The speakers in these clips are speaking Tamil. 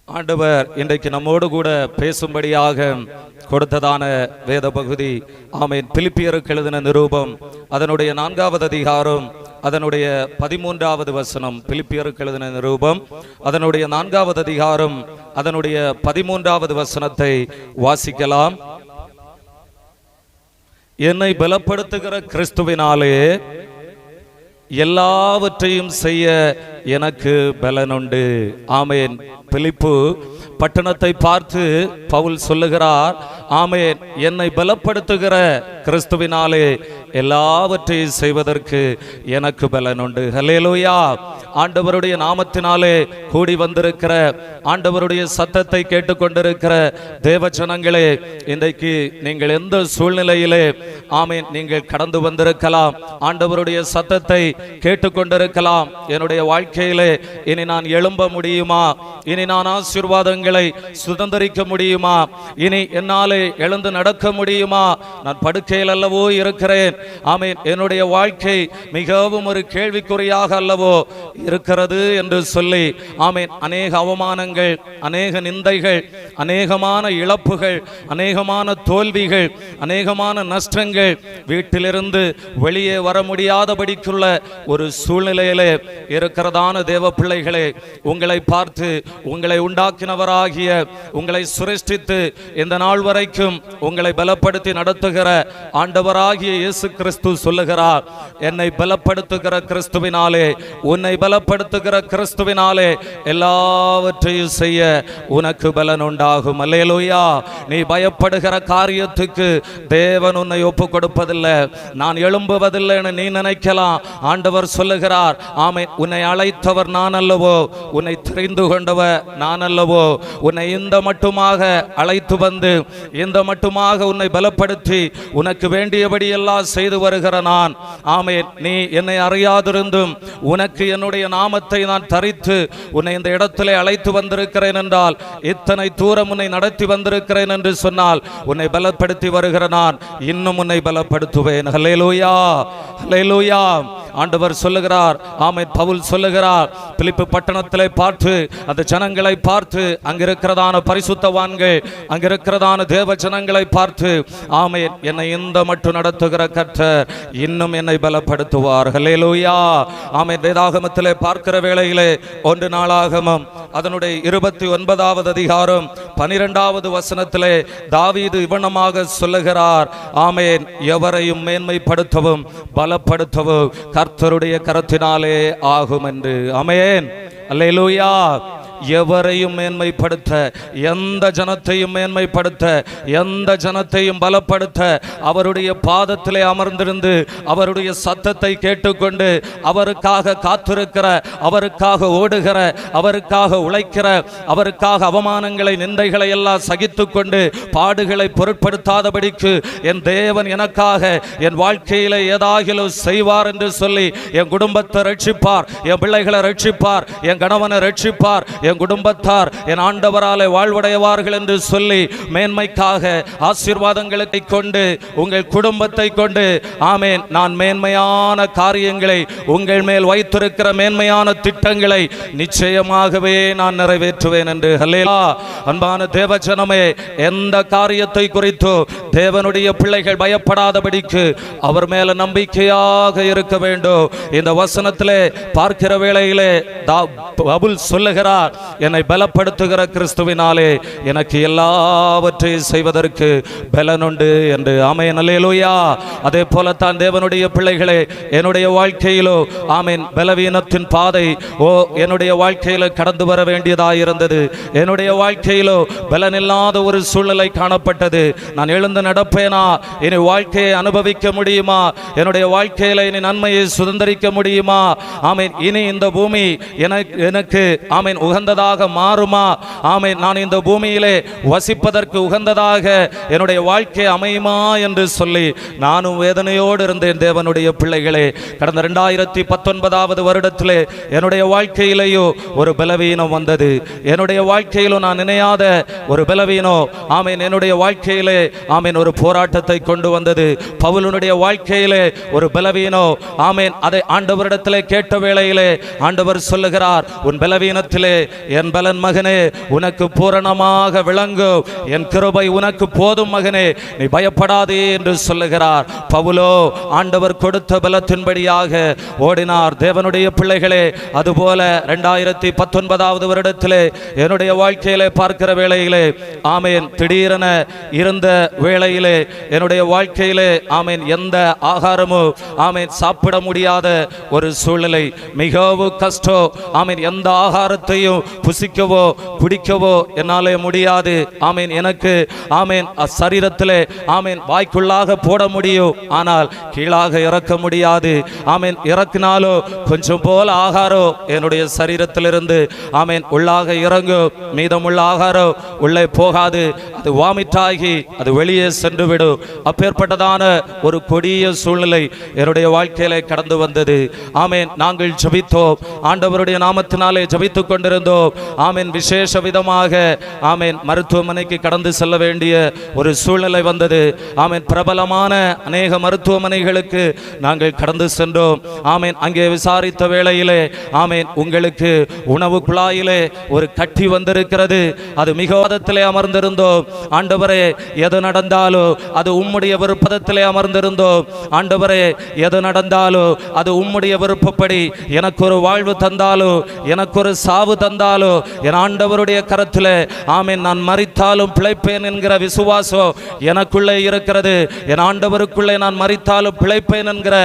ஆண்டவர் இன்றைக்கு நம்மோடு கூட பேசும்படியாக கொடுத்ததான வேத பகுதி ஆமென். பிலிப்பியருக்கு எழுதின நிருபம் அதனுடைய 4வது அதிகாரம் அதனுடைய 13வது வசனம். பிலிப்பியருக்கு எழுதின நிருபம் அதனுடைய 4வது அதிகாரம் அதனுடைய 13வது வசனத்தை வாசிக்கலாம். என்னை பலப்படுத்துகிற கிறிஸ்துவினாலே எல்லாவற்றையும் செய்ய எனக்கு பலனுண்டு. ஆமென். பிலிப்பு பட்டணத்தை பார்த்து பவுல் சொல்லுகிறார், ஆமென், என்னை பலப்படுத்துகிற கிறிஸ்துவினாலே எல்லாவற்றையும் செய்வதற்கு எனக்கு பலனுண்டு. ஹல்லேலூயா. ஆண்டவருடைய நாமத்தினாலே கூடி வந்திருக்கிற, ஆண்டவருடைய சத்தத்தை கேட்டுக்கொண்டிருக்கிற தேவ ஜனங்களே, இன்றைக்கு நீங்கள் எந்த சூழ்நிலையிலே ஆமென் நீங்கள் கடந்து வந்திருக்கலாம், ஆண்டவருடைய சத்தத்தை கேட்டுக்கொண்டிருக்கலாம். என்னுடைய வாழ்க்கையிலே இனி நான் எழும்ப முடியுமா? இனி நான் ஆசீர்வாதங்களை சுதந்திரிக்க முடியுமா? இனி என்னாலே எழுந்து நடக்க முடியுமா? நான் படுக்கையில் அல்லவோ இருக்கிறேன். ஆமென். என்னுடைய வாழ்க்கை மிகவும் ஒரு கேள்விக்குறியாக அல்லவோ இருக்கிறது என்று சொல்லி ஆமென் அநேக அவமானங்கள், அநேக நிந்தைகள், அநேகமான இழப்புகள், அநேகமான தோல்விகள், அநேகமான நஷ்டங்கள், வீட்டிலிருந்து வெளியே வர முடியாதபடிக்குள்ள ஒரு சூழ்நிலையிலே இருக்கிறதான தேவ பிள்ளைகளே, உங்களை பார்த்து உங்களை உண்டாக்கினவராகிய, உங்களை சிருஷ்டித்து இந்த நாள் வரைக்கும் உங்களை பலப்படுத்தி நடத்துகிற ஆண்டவராகிய இயேசு கிறிஸ்து சொல்லுகிறார், என்னை பலப்படுத்துகிற கிறிஸ்துவினாலே, உன்னை பலப்படுத்துகிற கிறிஸ்துவினாலே எல்லாவற்றையும் செய்ய உனக்கு பலன் உண்டாகும். அல்லேலூயா. நீ பயப்படுகிற காரியத்துக்கு தேவன் உன்னை ஒப்பு கொடுப்பதில்லை. நான் எழும்புவதில்லை என நீ நினைக்கலாம். ஆண்டவர் சொல்லுகிறார், ஆமென், உன்னை அழைத்தவர் நான் அல்லவோ, உன்னை தெரிந்து கொண்டவர் நான் அல்லவோ, உன்னை இந்த மட்டுமாக அழைத்து வந்து இந்த மட்டுமாக உன்னை பலப்படுத்தி உனக்கு வேண்டியபடி எல்லாம் செய்து வருகிற நான். ஆமென். நீ என்னை அறியாதிருந்தும் உனக்கு என்னுடைய நாமத்தை நான் தரித்து உன்னை இந்த இடத்திலே அழைத்து வந்திருக்கிறேன் என்றால், இத்தனை தூரம் உன்னை நடத்தி வந்திருக்கிறேன் என்று சொன்னால், உன்னை பலப்படுத்தி வருகிற நான் இன்னும் உன்னை பலப்படுத்துவேன். ஹல்லேலூயா, ஹல்லேலூயா. ஆண்டவர் சொல்லுகிறார், ஆமென், பவுல் சொல்லுகிறார், பிலிப்பு பட்டணத்திலே பார்த்து, அந்த ஜனங்களை பார்த்து, அங்கிருக்கிறதான பரிசுத்தவான்கள், அங்கிருக்கிறதான தேவ ஜனங்களை பார்த்து, ஆமென், என்னை இந்த மட்டும் நடத்துகிற கர்த்தர் இன்னும் என்னை பலப்படுத்துவார். ஹல்லேலூயா. ஆமென். வேதாகமத்திலே பார்க்கிற வேளையிலே 1 நாளாகமம் அதனுடைய 29வது அதிகாரம் 12வது வசனத்திலே தாவீது இவ்வண்ணமாக சொல்லுகிறார், ஆமென், எவரையும் மேன்மைப்படுத்தவும் பலப்படுத்தவும் கர்த்தருடைய கரத்தினாலே ஆகும் என்று. ஆமென். அல்லேலூயா. எவரையும் மேன்மைப்படுத்த, எந்த ஜனத்தையும் மேன்மைப்படுத்த, எந்த ஜனத்தையும் பலப்படுத்த, அவருடைய பாதத்திலே அமர்ந்திருந்து அவருடைய சத்தத்தை கேட்டுக்கொண்டு அவருக்காக காத்திருக்கிற, அவருக்காக ஓடுகிற, அவருக்காக உழைக்கிற, அவருக்காக அவமானங்களை நிந்தைகளை எல்லாம் சகித்து கொண்டு பாடுகளை பொருட்படுத்தாதபடிக்கு என் தேவன் எனக்காக என் வாழ்க்கையில ஏதாகிலும் செய்வார் என்று சொல்லி என் குடும்பத்தை ரட்சிப்பார், என் பிள்ளைகளை ரட்சிப்பார், என் கணவனை ரட்சிப்பார், என் குடும்பத்தார் என் ஆண்டவராலே வாழ்வடைவார்கள் என்று சொல்லி மேன்மைக்காக ஆசீர்வாதங்களை கொண்டு உங்கள் குடும்பத்தை கொண்டு, ஆமென், நான் மேன்மையான காரியங்களை உங்கள் மேல் வைத்திருக்கிற மேன்மையான திட்டங்களை நிச்சயமாகவே நான் நிறைவேற்றுவேன் என்று. ஹல்லேலூயா. அன்பான தேவஜனமே, எந்த காரியத்தை குறித்தோ தேவனுடைய பிள்ளைகள் பயப்படாதபடிக்கு அவர் மேல நம்பிக்கையாக இருக்க வேண்டும். இந்த வசனத்திலே பார்க்கிற வேளையிலே பவுல் சொல்லுகிறார், என்னை பலப்படுத்துகிற கிறிஸ்துவினாலே எனக்கு எல்லாவற்றையும் செய்வதற்கு பலனுண்டு என்று. ஆமென். அல்லேலூயா. அதே போலத்தான் தேவனுடைய பிள்ளைகளே, என்னுடைய வாழ்க்கையிலோ ஆமென் பலவீனத்தின் பாதை என்னுடைய வாழ்க்கையில கடந்து வர வேண்டியதாக இருந்தது. என்னுடைய வாழ்க்கையிலோ பலனில்லாத ஒரு சூழ்நிலை காணப்பட்டது. நான் எழுந்து நடப்பேனா? இனி வாழ்க்கையை அனுபவிக்க முடியுமா? என்னுடைய வாழ்க்கையில இனி நன்மையை சுதந்திரிக்க முடியுமா? ஆமென். இனி இந்த பூமி எனக்கு ஆமென் உகந்ததாக மாறுமா? ஆமென். நான் இந்த பூமியிலே வசிப்பதற்கு உகந்ததாக என்னுடைய வாழ்க்கை அமையுமா என்று சொல்லி நானும் வேதனையோடு இருந்தேன். தேவனுடைய பிள்ளைகளே, கடந்த 2019வது வருடத்திலே என்னுடைய வாழ்க்கையிலேயோ ஒரு பலவீனம் வந்தது. என்னுடைய வாழ்க்கையிலோ நான் நினையாத ஒரு பலவீனம் ஆமென் என்னுடைய வாழ்க்கையிலே ஆமென் ஒரு போராட்டத்தை கொண்டு வந்தது. பவுலுடைய வாழ்க்கையிலே ஒரு பலவீனம் ஆமென் அதை ஆண்டவரிடத்திலே கேட்ட வேளையிலே ஆண்டவர் சொல்லுகிறார், உன் பலவீனத்திலே என் பலன் மகனே உனக்கு பூரணமாக விளங்கும், என் கிருபை உனக்கு போதும் மகனே, நீ பயப்படாதே என்று சொல்லுகிறார். பவுலோ ஆண்டவர் கொடுத்த பலத்தின்படியாக ஓடினார். தேவனுடைய பிள்ளைகளே, அதுபோல 2019 வருடத்திலே என்னுடைய வாழ்க்கையிலே பார்க்கிற வேளையிலே ஆமேன், திடீரென இருந்த வேளையிலே என்னுடைய வாழ்க்கையிலே ஆமேன், எந்த ஆகாரமோ ஆமேன் சாப்பிட முடியாத ஒரு சூழ்நிலை, மிகவும் கஷ்டம். ஆமேன், எந்த ஆகாரத்தையும் புசிக்கவோ குடிக்கவோ என்னாலே முடியாது. ஆமேன், எனக்கு ஆமேன் சரீரத்திலே ஆமேன் வாய்க்குள்ளாக போட முடியும், ஆனால் கீழாக இறக்க முடியாது. ஆமேன், இறக்கினாலோ கொஞ்சம் போல ஆகாரம் என்னுடைய சரீரத்திலிருந்து ஆமேன் உள்ளாக இறங்கும், மீதமுள்ள ஆகாரம் உள்ளே போகாது, அது வாமிட்டாகி அது வெளியே சென்று விடும். அப்பேற்பட்டதான ஒரு கொடிய சூழ்நிலை என்னுடைய வாழ்க்கையிலே கடந்து வந்தது. ஆமேன், நாங்கள் ஜெபித்தோம், ஆண்டவருடைய நாமத்தினாலே ஜெபித்துக் கொண்டிருந்தோம். ஆமேன், விசேஷ விதமாக ஆமேன் மருத்துவமனைக்கு கடந்து செல்ல வேண்டிய ஒரு சூழ்நிலை வந்தது. ஆமேன், பிரபலமான அநேக மருத்துவமனைகளுக்கு நாங்கள் கடந்து சென்றோம். ஆமேன், அங்கே விசாரித்த வேளையிலே ஆமேன், உங்களுக்கு உணவு குழாயிலே ஒரு கட்டி வந்திருக்கிறது, அது மிகவாதத்திலே அமர்ந்திருந்தோம். ஆண்டவரே, எது நடந்தாலோ அது உம்முடைய விருப்பத்திலே அமர்ந்திருந்தோம். ஆண்டவரே, எது நடந்தாலோ அது உம்முடைய விருப்பப்படி, எனக்கு ஒரு வாழ்வு தந்தாலோ எனக்கு ஒரு சாவு தந்தாலோ என் ஆண்டவருடைய கரத்திலே ஆமேன், நான் மரித்தாலும் பிழைப்பேன் என்கிற விசுவாசம் எனக்குள்ளே இருக்கிறது. என் ஆண்டவருக்குள்ளே நான் மரித்தாலும் பிழைப்பேன் என்கிற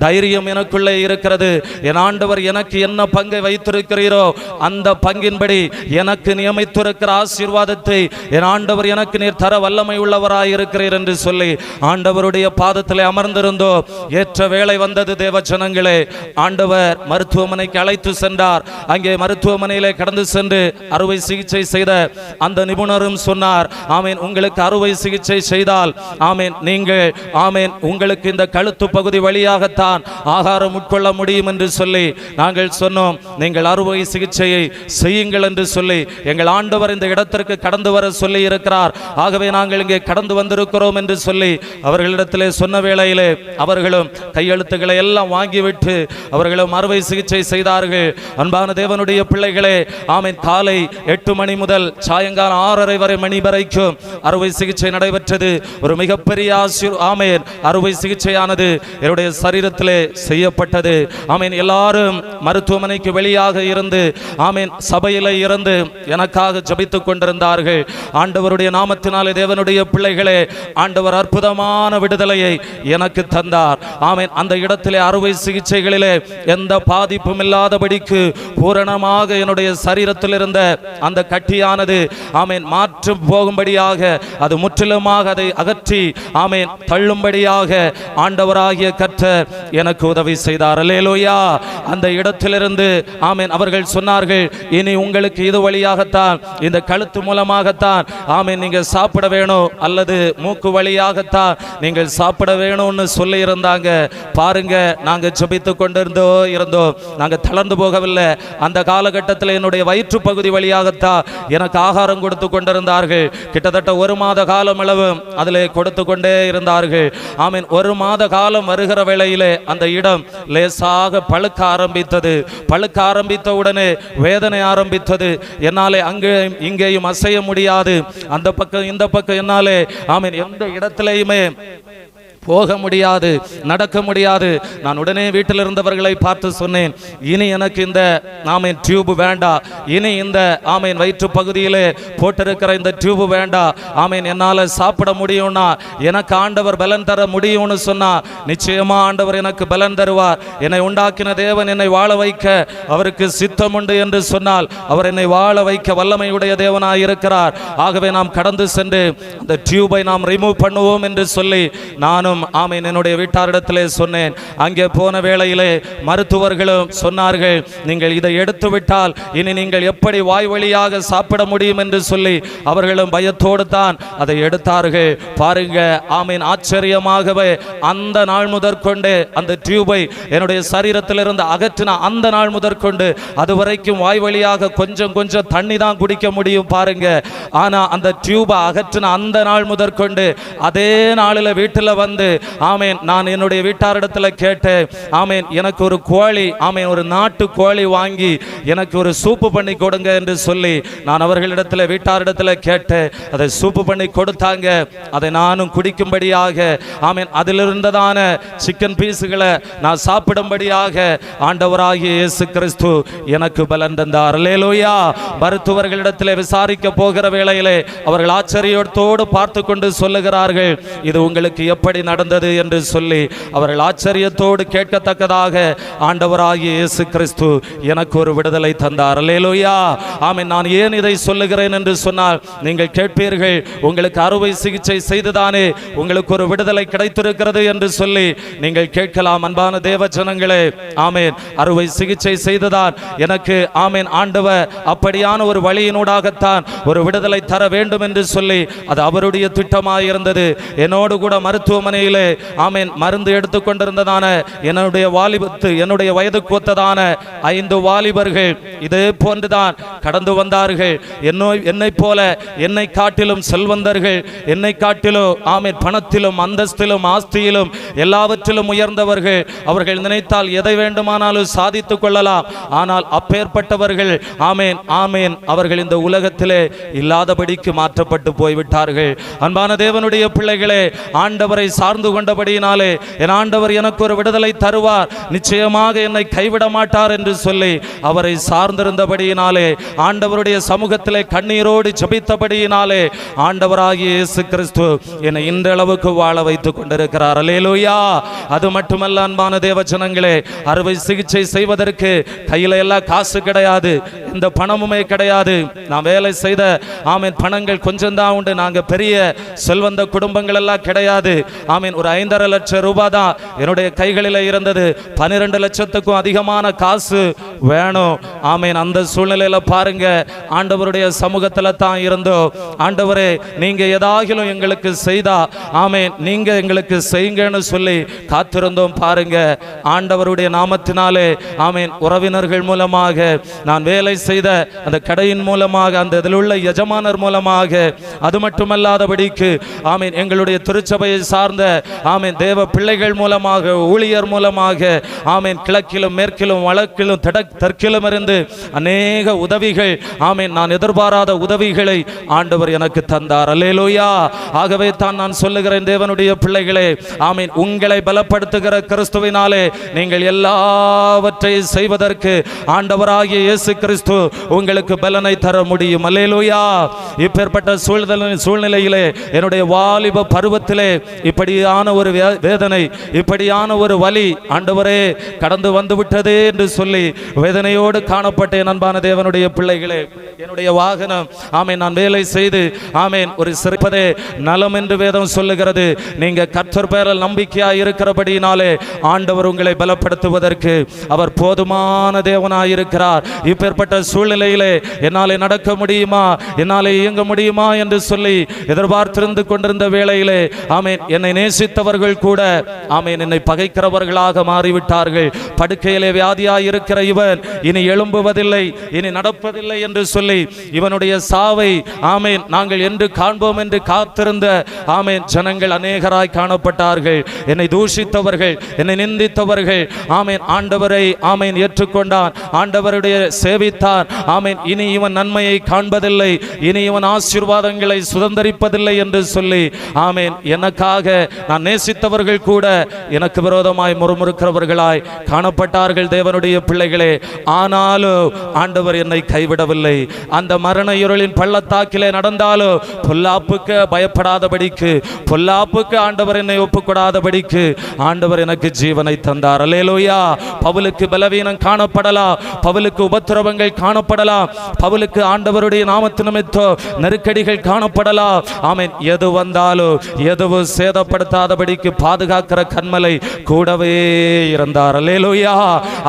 தைரியம் எனக்குள்ளே இருக்கிறது. என் ஆண்டவர் எனக்கு என்ன பங்கை வைத்திருக்கிறீரோ அந்த பங்கின்படி எனக்கு நியமித்திருக்கிற ஆசீர்வாதத்தை என் ஆண்டவர் எனக்கு நீர் தர வல்லமை உள்ளவராய் இருக்கிறீர் என்று சொல்லி ஆண்டவருடைய பாதத்திலே அமர்ந்திருந்தோம். ஏற்ற வேளை வந்தது தேவ ஜனங்களே. ஆண்டவர் மருத்துவமனைக்கு அழைத்து சென்றார். அங்கே மருத்துவமனையிலே கடந்து சென்று அறுவை சிகிச்சை செய்த அந்த நிபுணரும் சொன்னார், ஆமேன், உங்களுக்கு அறுவை சிகிச்சை செய்தால் ஆமேன், நீங்கள் ஆமேன் உங்களுக்கு இந்த கழுத்து பகுதி வழியாகத்தான் ஆகாரம் உட்கொள்ள முடியும் என்று சொல்லி நாங்கள் சொன்னோம். நீங்கள் அறுவை சிகிச்சையை செய்யுங்கள் என்று சொல்லி எங்கள் ஆண்டவர் இந்த இடத்திற்கு கடந்து வர சொல்லி இருக்கிறார். ஆகவே நாங்கள் இங்கே கடந்து வந்திருக்கிறோம் என்று சொல்லி அவர்களிடத்திலே சொன்ன வேளையிலே அவர்களும் கையெழுத்துக்களை எல்லாம் வாங்கிவிட்டு அவர்களும் அறுவை சிகிச்சை செய்தார்கள். அன்பான தேவனுடைய பிள்ளைகளே, ஆமேன், காலை 8 மணி முதல் சாயங்காலம் 6:30 வரை மணி வரைக்கும் அறுவை சிகிச்சை நடைபெற்றது. ஒரு மிகப்பெரிய ஆமேன் அறுவை சிகிச்சையானது என்னுடைய சரீரத்திலே செய்யப்பட்டது. ஆமேன், எல்லாரும் மருத்துவமனைக்கு வெளியாக இருந்து ஆமேன் சபையிலே இருந்து எனக்காக ஜெபித்துக் கொண்டிருந்தார்கள். ஆண்டவருடைய நாமத்தினாலே தேவனுடைய பிள்ளைகளே, ஆண்டவர் அற்புதமான விடுதலையை எனக்கு தந்தார். ஆமேன், அந்த இடத்திலே அறுவை சிகிச்சைகளிலே எந்த பாதிப்பும் இல்லாதபடிக்கு பூரணமாக என்னுடைய சரீரத்தில் இருந்த அந்த கட்டியானது ஆமேன் மாற்று போகும்படியாக, அது முற்றிலுமாக அதை அகற்றி ஆமேன் தள்ளும்படியாக ஆண்டவராகிய கர்த்தர் எனக்கு உதவி செய்தார். அல்லேலூயா. அந்த இடத்திலிருந்து ஆமேன் அவர்கள் சொன்னார்கள், இனி உங்களுக்கு இது வழியாகத்தான், இந்த கழுத்து மூலமாகத்தான் ஆமேன் நீங்கள் சாப்பிட வேணும், அல்லது மூக்கு வழியாகத்தான் நீங்கள் சாப்பிட வேணும்னு சொல்லி இருந்தாங்க. பாருங்க, நாங்க ஜெபித்து கொண்டிருந்தோம், நாங்க தளர்ந்து போகவில்லை. அந்த காலகட்டத்தில் என்னுடைய வயிற்று பகுதி வழியாகத்தான் எனக்கு ஆகாரம் கொடுத்து கொண்டிருந்தார்கள். கிட்டத்தட்ட 1 மாத காலம் அளவு அதிலே கொடுத்து கொண்டே இருந்தார்கள். ஆமீன், 1 மாத காலம் வருகிற வேளையிலே அந்த இடம் லேசாக பழுக்க ஆரம்பித்தது. பழுக்க ஆரம்பித்த உடனே வேதனை ஆரம்பித்தது. என்னாலே அங்கே இங்கேயும் அசைய முடியாது, அந்த பக்கம் இந்த பக்கம் என்னாலே ஆமீன் எந்த இடத்திலேயுமே போக முடியாது, நடக்க முடியாது. நான் உடனே வீட்டில் இருந்தவர்களை பார்த்து சொன்னேன், இனி எனக்கு இந்த ஆமேன் டியூப் வேண்டாம், இனி இந்த ஆமேன் வயிற்று பகுதியிலே போட்டிருக்கிற இந்த டியூப் வேண்டாம். ஆமேன், என்னால் சாப்பிட முடியும்னா, எனக்கு ஆண்டவர் பலன் தர முடியும்னு சொன்னா நிச்சயமா ஆண்டவர் எனக்கு பலன் தருவார். என்னை உண்டாக்கின தேவன் என்னை வாழ வைக்க அவருக்கு சித்தம் உண்டு என்று சொன்னால் அவர் என்னை வாழ வைக்க வல்லமையுடைய தேவனாய் இருக்கிறார். ஆகவே நாம் கடந்து சென்று அந்த டியூபை நாம் ரிமூவ் பண்ணுவோம் என்று சொல்லி நானும் ஆமீன் என்னுடைய வீட்டாரிடத்திலே சொன்னேன். அங்கே போன வேளையிலே மருத்துவர்களும் சொன்னார்கள், நீங்கள் இதை எடுத்து விட்டால் இனி நீங்கள் எப்படி வாய் வழியாக சாப்பிட முடியும் என்று சொல்லி அவர்களும் பயத்தோடு தான் அதை எடுத்தார்கள். பாருங்க, ஆமீன், ஆச்சரியமாகவே அந்த நாள் முதற்கொண்டு அந்த டியூபை என்னுடைய சரீரத்திலிருந்து அகற்றின அந்த நாள் முதற்கொண்டு அதுவரைக்கும் வாய் வழியாக கொஞ்சம் கொஞ்சம் தண்ணி தான் குடிக்க முடியும். பாருங்க, ஆனா அந்த டியூபை அகற்றின அந்த நாள் முதற்கொண்டு அதே நாளில் வீட்டில் வந்து வந்து ஆமேன் நான் என்னுடைய வீட்டாரிடத்துல கேட்டேன். ஆமேன் எனக்கு ஒரு கோழி, ஆமேன் ஒரு நாட்டு கோழி வாங்கி எனக்கு ஒரு சூப்பு பண்ணி கொடுங்க என்று சொல்லி நான் அவர்களிடத்துல வீட்டாரிடத்துல கேட்டேன். அதை சூப்பு பண்ணி கொடுத்தாங்க. அதை நானும் குடிக்கும்படியாக ஆமேன் அதிலிருந்ததான சிக்கன் பீஸுகளை நான் சாப்பிடும்படியாக ஆண்டவராகிய இயேசு கிறிஸ்து எனக்கு பலன் தந்தார். அல்லேலூயா. மருத்துவர்களிடத்தில் விசாரிக்க போகிற வேளையிலே அவர்கள் ஆச்சரியத்தோடு பார்த்து கொண்டு சொல்லுகிறார்கள், இது உங்களுக்கு எப்படி நடந்தது என்று சொல்லி அவர்கள் ஆச்சரியத்தோடு கேட்கத்தக்கதாக ஆண்டவராகிய இயேசு கிறிஸ்து எனக்கு ஒரு விடுதலை தந்தார். அல்லேலூயா. ஆமென். நான் ஏன் இதை சொல்லுகிறேன் என்று சொன்னால், நீங்கள் கேட்பீர்கள், உங்களுக்கு அறுவை சிகிச்சை செய்துதானே உங்களுக்கு ஒரு விடுதலை கிடைத்திருக்கிறது என்று சொல்லி நீங்கள் கேட்கலாம். அன்பான தேவ ஜனங்களே, ஆமென், அறுவை சிகிச்சை செய்துதான் எனக்கு ஆமென் ஆண்டவர் அப்படியான ஒரு வழியினூடாகத்தான் ஒரு விடுதலை தர வேண்டும் என்று சொல்லி அது அவருடைய திட்டமாக இருந்தது. என்னோடு கூட மருத்துவமனையிலே ஆமென் மருந்து எடுத்துக்கொண்டிருந்ததான என்னுடைய வயதுக்கு ஒத்ததான 5 வாலிபர்கள் இதே போன்றுதான் கடந்து வந்தார்கள். என்னை போல என்னை காட்டிலும் செல்வந்தர்கள், என்னை காட்டிலும் ஆமென் பணத்திலும் அந்தஸ்திலும் ஆஸ்தியிலும் எல்லாவற்றிலும் உயர்ந்தவர்கள். அவர்கள் நினைத்தால் எதை வேண்டுமானாலும் சாதித்துக் கொள்ளலாம். ஆனால் அப்பேற்பட்டவர்கள் ஆமென் ஆமென் அவர்கள் இந்த உலகத்திலே இல்லாதபடிக்கு மாற்றப்பட்டு போய்விட்டார்கள். அன்பான தேவனுடைய பிள்ளைகளே, ஆண்டவரை சார்ந்து கொண்டபடியினாலே என் ஆண்டவர் எனக்கு ஒரு விடுதலை தருவார், நிச்சயமாக என்னை கைவிட மாட்டார் என்று சொல்லி அவரை சார்ந்திருந்தபடியினாலே, ஆண்டவருடைய சமூகத்திலே கண்ணீரோடு ஜெபித்தபடியினாலே ஆண்டவராகிய இயேசு கிறிஸ்து என்னை இன்றளவுக்கு வாழ வைத்துக் கொண்டிருக்கிறார். அல்லேலூயா. அது மட்டுமல்ல அன்பான தேவ ஜனங்களே, அறுவை சிகிச்சை செய்வதற்கு கையில எல்லாம் காசு கிடையாது, இந்த பணமுமே கிடையாது. நான் வேலை செய்த ஆமீன் பணங்கள் கொஞ்சம் தான் உண்டு. நாங்க பெரிய செல்வந்த குடும்பங்கள் எல்லாம் கிடையாது. ஆமீன் ஒரு 5.5 லட்சம் ரூபாய் தான் என்னுடைய கைகளில் இருந்தது. 12 லட்சத்துக்கும் அதிகமான காசு வேணும். ஆமீன் அந்த சூழ்நிலையில பாருங்க, ஆண்டவருடைய சமூகத்துல தான் இருந்தோம். ஆண்டவரே, நீங்க ஏதாகிலும் எங்களுக்கு செய்தா ஆமீன் நீங்க எங்களுக்கு செய்யுங்கன்னு சொல்லி காத்திருந்தோம். பாருங்க, ஆண்டவருடைய நாமத்தினாலே ஆமீன் உறவினர்கள் மூலமாக, நான் வேலை செய்த அந்த கடையின் மூலமாக, அந்த இதில் உள்ள எஜமானர் மூலமாக, அது மட்டுமல்லாதபடிக்கு ஆமீன் எங்களுடைய திருச்சபையை சார்ந்த ஆமீன் தேவ பிள்ளைகள் மூலமாக, ஊழியர் மூலமாக ஆமீன் கிழக்கிலும் மேற்கிலும் வடக்கிலும் தெற்கிலும் இருந்து அநேக உதவிகள் ஆமீன் நான் எதிர்பாராத உதவிகளை ஆண்டவர் எனக்கு தந்தார். அல்லேலூயா. ஆகவே தான் நான் சொல்லுகிறேன் தேவனுடைய பிள்ளைகளே, ஆமீன் உங்களை பலப்படுத்துகிற கிறிஸ்துவினாலே நீங்கள் எல்லாவற்றையும் செய்வதற்கு ஆண்டவராகிய இயேசு கிறிஸ்து உங்களுக்கு பலனை தர முடியும். அல்லேலூயா. இப்பேற்பட்ட சூழ்நிலையிலே என்னுடைய வாலிப பருவத்திலே இப்படியான ஒரு வேதனை, இப்படியான ஒரு வலி ஆண்டவரே கடந்து வந்து விட்டதே என்று சொல்லி வேதனையோடு காணப்பட்டேன். அன்பான தேவனுடைய பிள்ளைகளே, என்னுடைய வாகனம் ஆமேன் நான் வேலை செய்து ஆமேன் ஒரு சிரிப்பதே நலம் என்று வேதம் சொல்லுகிறது. நீங்க கர்த்தர் பேரில் நம்பிக்கையாய் இருக்கிறபடியினாலே ஆண்டவர் உங்களை பலப்படுத்துவதற்கு அவர் போதுமான தேவனாயிருக்கிறார். இப்பேற்பட்ட சூழ்நிலையிலே என்னாலே நடக்க முடியுமா, என்னாலே இயங்க முடியுமா என்று சொல்லி எதிர்பார்த்திருந்து கொண்டிருந்த வேளையிலே ஆமேன் என்னை நேசித்தவர்கள் கூட ஆமேன் என்னை பகைக்கிறவர்களாக மாறிவிட்டார்கள். படுக்கையிலே வியாதியாய் இருக்கிற இவன் இனி எழும்புவதில்லை, இனி நடப்பதில்லை என்று சொல்லி இவனுடைய சாவை ஆமேன் நாங்கள் என்று காண்போம் என்று காத்திருந்த ஆமேன் ஜனங்கள் அநேகராய் காணப்பட்டார்கள். என்னை தூஷித்தவர்கள், என்னை நிந்தித்தவர்கள் ஆமேன் ஆண்டவரை ஆமேன் ஏற்றுக்கொண்டான், ஆண்டவருடைய சேவித்தான். ஆமேன் இனி இவன் நன்மையை காண்பதில்லை, இனி இவன் ஆசீர்வாதங்களை சுதந்தரிப்பதில்லை என்று சொல்லி ஆமேன் எனக்காக நான் நேசித்தவர்கள் கூட எனக்கு விரோதமாய் முறுமுறுக்கிறவர்களாய் காணப்பட்டார்கள் தேவனுடைய பிள்ளைகளே. ஆனாலும் ஆண்டவர் என்னை கைவிடவில்லை. அந்த மரண இருளின் பள்ளத்தாக்கிலே நடந்தாலும் பொல்லாப்புக்கு பயப்படாதபடிக்கு, பொல்லாப்புக்கு ஆண்டவர் என்னை ஒப்புக்கொடாதபடிக்கு ஆண்டவர் எனக்கு ஜீவனை தந்தார். அல்லேலூயா. பவுலுக்கு பலவீனம் காணப்படலாம், பவுலுக்கு உபத்திரவங்கள் காணப்படலாம், பவுலுக்கு ஆண்டவருடைய நாமத்து நிமித்தம் நெருக்கடிகள் காணப்படலாம். ஆமென் எது வந்தாலும் எதுவும் சேதப்படுத்தாதபடிக்கு பாதுகாக்கிற கண்மலை கூடவே இருந்தார். அல்லேலூயா. அல்லேலூயா.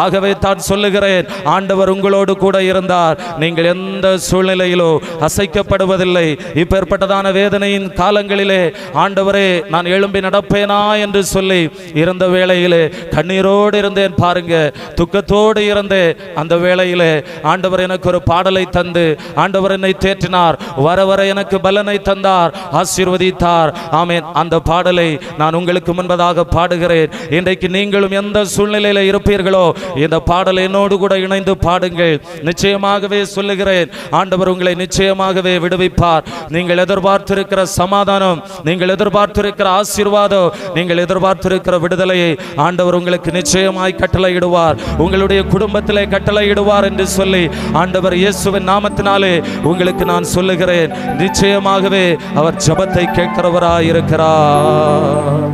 ஆகவே தான் சொல்லுகிறேன், ஆண்டவர் உங்களோடு கூட இருந்தார். நீங்கள் எந்த சூழ்நிலையிலோ அசைக்கப்படுவதில்லை. இப்பேற்பட்டதான வேதனையின் காலங்களிலே ஆண்டவரே நான் எழும்பி நடப்பேனா என்று சொல்லி இருந்த வேளையிலே கண்ணீரோடு இருந்தேன் பாருங்க, துக்கத்தோடு இருந்தேன். அந்த வேளையிலே ஆண்டவர் எனக்கு ஒரு பாடலை தந்து ஆண்டவர் என்னை தேற்றினார். வர வர எனக்கு பலனை தந்தார், ஆசீர்வதித்தார். ஆமென். அந்த பாடலை நான் உங்களுக்கு முன்பதாக பாடுகிறேன். இன்றைக்கு நீங்களும் எந்த சூழ்நிலையில இருப்பீர்களோ இந்த பாடலை என்னோடு கூட இணைந்து பாடுங்கள். நிச்சயமாகவே சொல்லுகிறேன், ஆண்டவர் உங்களை நிச்சயமாகவே விடுவிப்பார். நீங்கள் எதிர்பார்த்திருக்கிற சமாதானம், நீங்கள் எதிர்பார்த்திருக்கிற ஆசீர்வாதம், நீங்கள் எதிர்பார்த்திருக்கிற விடுதலையை ஆண்டவர் உங்களுக்கு நிச்சயமாய் கட்டளையிடுவார். உங்களுடைய குடும்பத்திலே கட்டளையிடுவார் என்று சொல்லி ஆண்டவர் இயேசுவின் நாமத்தினாலே உங்களுக்கு நான் சொல்லுகிறேன். நிச்சயமாகவே அவர் ஜெபத்தை கேட்கிறவராய் இருக்கிறார்.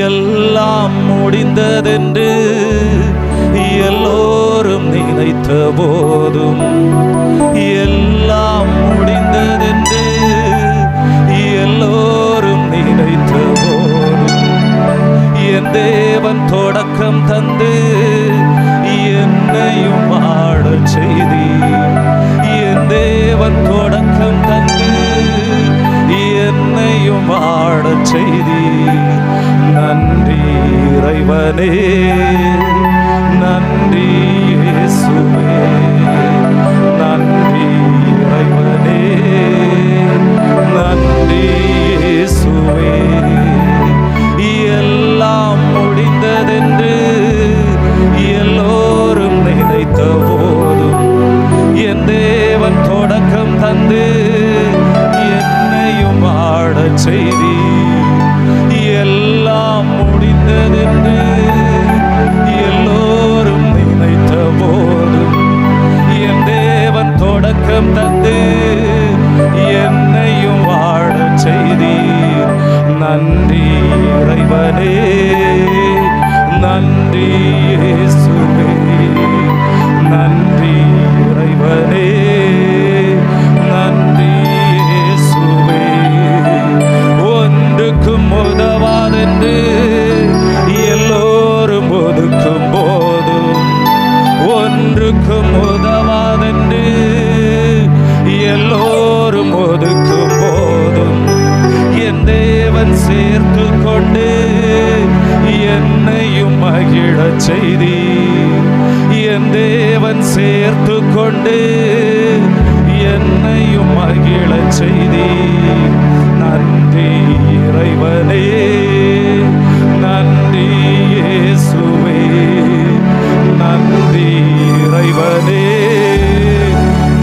எல்லாம் முடிந்ததென்று எல்லோரும் நினைத்த போதும், எல்லாம் முடிந்ததென்று எல்லோரும் நினைத்த போதும், என் தேவன் தொடக்கம் தந்து என்னையும் ஆடச் செய்தி, என் தேவன் தொடக்கம் தந்து என்னையும் ஆடச் செய்தி. நன்றி இறைவனே, நன்றி இயேசுவே, நன்றி இறைவனே, நன்றி இயேசுவே. எல்லாம் முடிந்ததென்று எல்லோரும் நினைத்த போதும், என் தேவன் தொடக்கம் தந்து என்னையும் ஆடச் செய்தி. எல்லாம் முடிந்ததென்று எல்லோரும் நினைத்த போதும், என் தேவன் தொடக்கம் தந்து என்னையும் வாழச் செய்தீர். நன்றி இறைவனே, நன்றி இயேசுவே, நன்றி இறைவனே, நன்றி இயேசுவே. ஒன்றுக்கும் உதவாதென்று எல்லோரும் ஒதுக்கும் போதும், ஒன்றுக்கும் உதவாதென்று எல்லோரும் ஒதுக்கும் போதும், என் தேவன் சேர்த்து கொண்டு என்னையும் மகிழச் செய்தீர். என் தேவன் சேர்த்து கொண்டு என்னையும் மகிழச் செய்தீர். நன்றி இறைவனே, நன்றி இயேசுவே, நன்றி இறைவனே,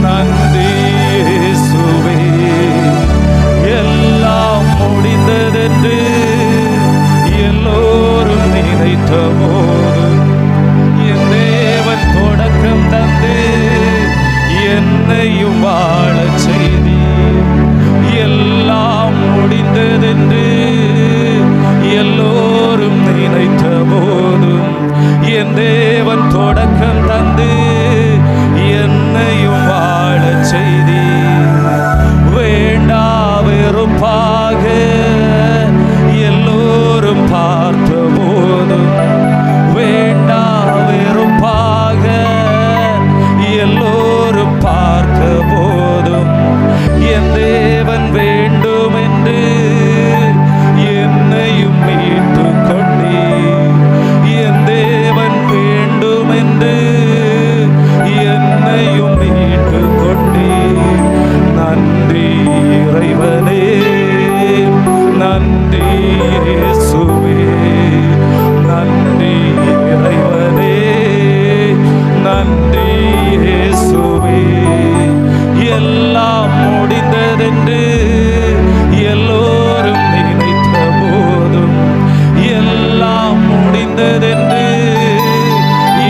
நன்றி இயேசுவே. எல்லாம் முடிந்ததென்று எல்லோரும் நினைத்த போதும், என் தேவன் தொடக்கம் தந்து என்னையும் வாழச் செய்தீர். எல்லாம் முடிந்ததென்று எல்லோரும் நினைத்த போதும், என் தேவன் தொடக்கம் தந்து என்னையும் வாழச் செய்தீர். வேண்டா வெறுப்பாக எல்லோரும் பார்த்த போதும், வேண்டா வெறுப்பாக எல்லோரும் பார்த்த போதும், என் தேவன் வேண்டும் என்று என்னையும் மீட்டு கொண்டீர். என் தேவன் வேண்டும் என்று என்னையும் மீட்டு கொண்டீர். நன்றி இறைவனே, நன்றி இயேசுவே, நன்றி இறைவனே, நன்றி இயேசுவே. எல்லாம் முடிந்ததென்று எல்லோரும் நினைத்த போதும், எல்லாம் முடிந்ததென்று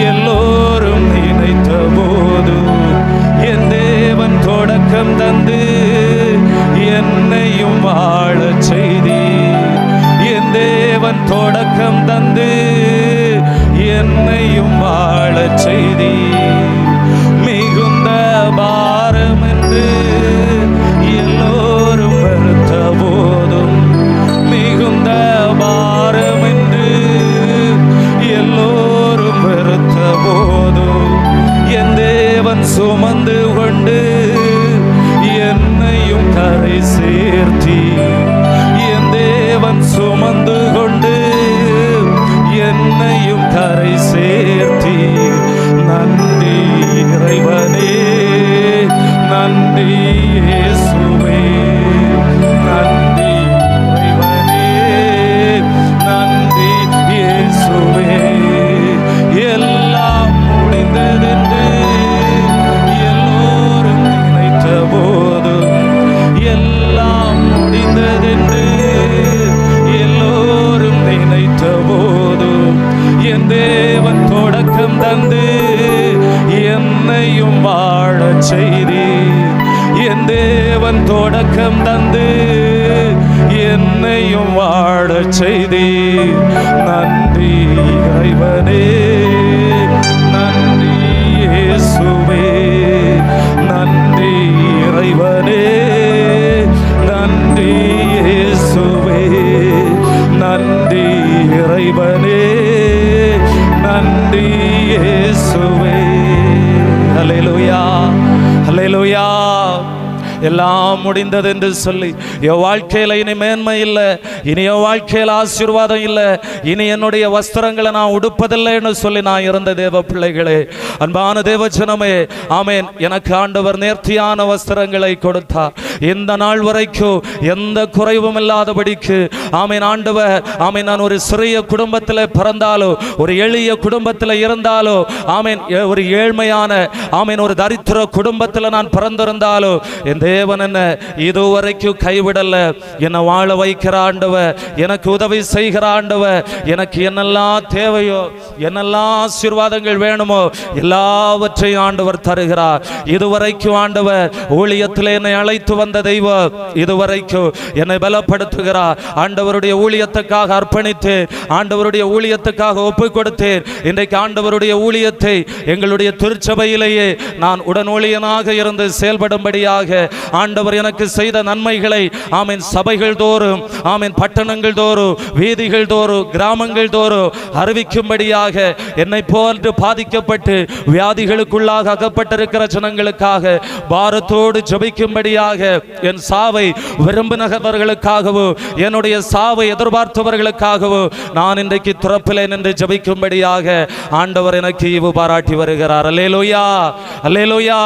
எல்லோரும் நினைத்த போதும், என் தேவன் தொடக்கம் தந்து என்னையும் வாழச் செய்தீர். என் தேவன் தொடக்கம் தந்து என்னையும் வாழச் செய்தீர். மிகுந்த பாரம் என்று எல்லோரும் வெறுத்த போதும், மிகுந்த பாரம் என்று சேர்த்தி என் தேவன் சுமந்து கொண்டு என்னையும் கரை சேர்த்தி நன்றி இறைவனே நன்றி இயேசுவே நன்றி இறைவனே நன்றி இயேசுவே எல்லாம் முடிந்ததென்று எல்லோரும் நினைத்த போதும் எல்லாம் முடிந்ததென்று எல்லோரும் நினைத்த போதும் என் தேவன் தொடக்கம் தந்து என்னையும் வாழச் செய்தீர் என் தேவன் தொடக்கம் தந்து என்னையும் வாழச் செய்தீர் நன்றி இறைவனே நன்றி இயேசுவே நன்றி இறைவனே நன்றி இயேசுவே நன்றி இறைவனே நன்றி இயேசுவே ஹல்லேலூயா ஹல்லேலூயா எல்லாம் முடிந்தது என்று சொல்லி என் வாழ்க்கையில் இனி மேன்மை இல்லை, இனி என் வாழ்க்கையில் ஆசீர்வாதம் இல்லை, இனி என்னுடைய வஸ்திரங்களை நான் உடுப்பதில்லை என்று சொல்லி நான் இருந்த தேவ பிள்ளைகளே, அன்பான தேவ ஜனமே, ஆமேன். எனக்கு ஆண்டவர் நேர்த்தியான வஸ்திரங்களை கொடுத்தார். இந்த நாள் வரைக்கும் எந்த குறைவும் இல்லாதபடிக்கு ஆமேன் ஆண்டவர் ஆமேன். நான் ஒரு சிறிய குடும்பத்தில் பிறந்தாலோ, ஒரு எளிய குடும்பத்தில் இருந்தாலோ, ஆமேன் ஒரு ஏழ்மையான ஆமேன் ஒரு தரித்திர குடும்பத்தில் நான் பிறந்திருந்தாலோ என் தேவன் என்ன இதுவரைக்கும் கைவிடல. என்னை வாழ வைக்கிற ஆண்டவர், எனக்கு உதவி செய்கிற ஆண்டவர், எனக்கு என்னெல்லாம் தேவையோ, என்னெல்லாம் ஆசீர்வாதங்கள் வேணுமோ எல்லாவற்றையும் ஆண்டவர் தருகிறார். இதுவரைக்கும் ஆண்டவர் ஊழியத்தில் என்னை அழைத்து வந்த தெய்வம் இதுவரைக்கும் என்னை பலப்படுத்துகிறார். ஆண்டவருடைய ஊழியத்துக்காக அர்ப்பணித்தேன், ஆண்டவருடைய ஊழியத்துக்காக ஒப்பு கொடுத்தேன். இன்றைக்கு ஆண்டவருடைய ஊழியத்தை எங்களுடைய திருச்சபையிலேயே நான் உடன் ஊழியனாக இருந்து செயல்படும்படியாக ஆண்டவர் எனக்கு செய்த நன்மைகளை ஆமீன் சபைகள் தோறும், ஆமீன் பட்டணங்கள் தோறும், வீதிகள் தோறும், கிராமங்கள் தோறும் அறிவிக்கும்படியாக என்னை போன்று பாதிக்கப்பட்டு வியாதிகளுக்குள்ளாக அகப்பட்டிருக்கிற ஜனங்களுக்காக பாரத்தோடு ஜெபிக்கும்படியாக, என் சாவை விரும்பினவர்களுக்காகவோ, என்னுடைய சாவை எதிர்பார்த்தவர்களுக்காகவோ நான் இன்றைக்கு துறப்பிலே நின்று ஜெபிக்கும்படியாக ஆண்டவர் எனக்கு ஈவு பாராட்டி வருகிறார். அல்லேலூயா அல்லேலூயா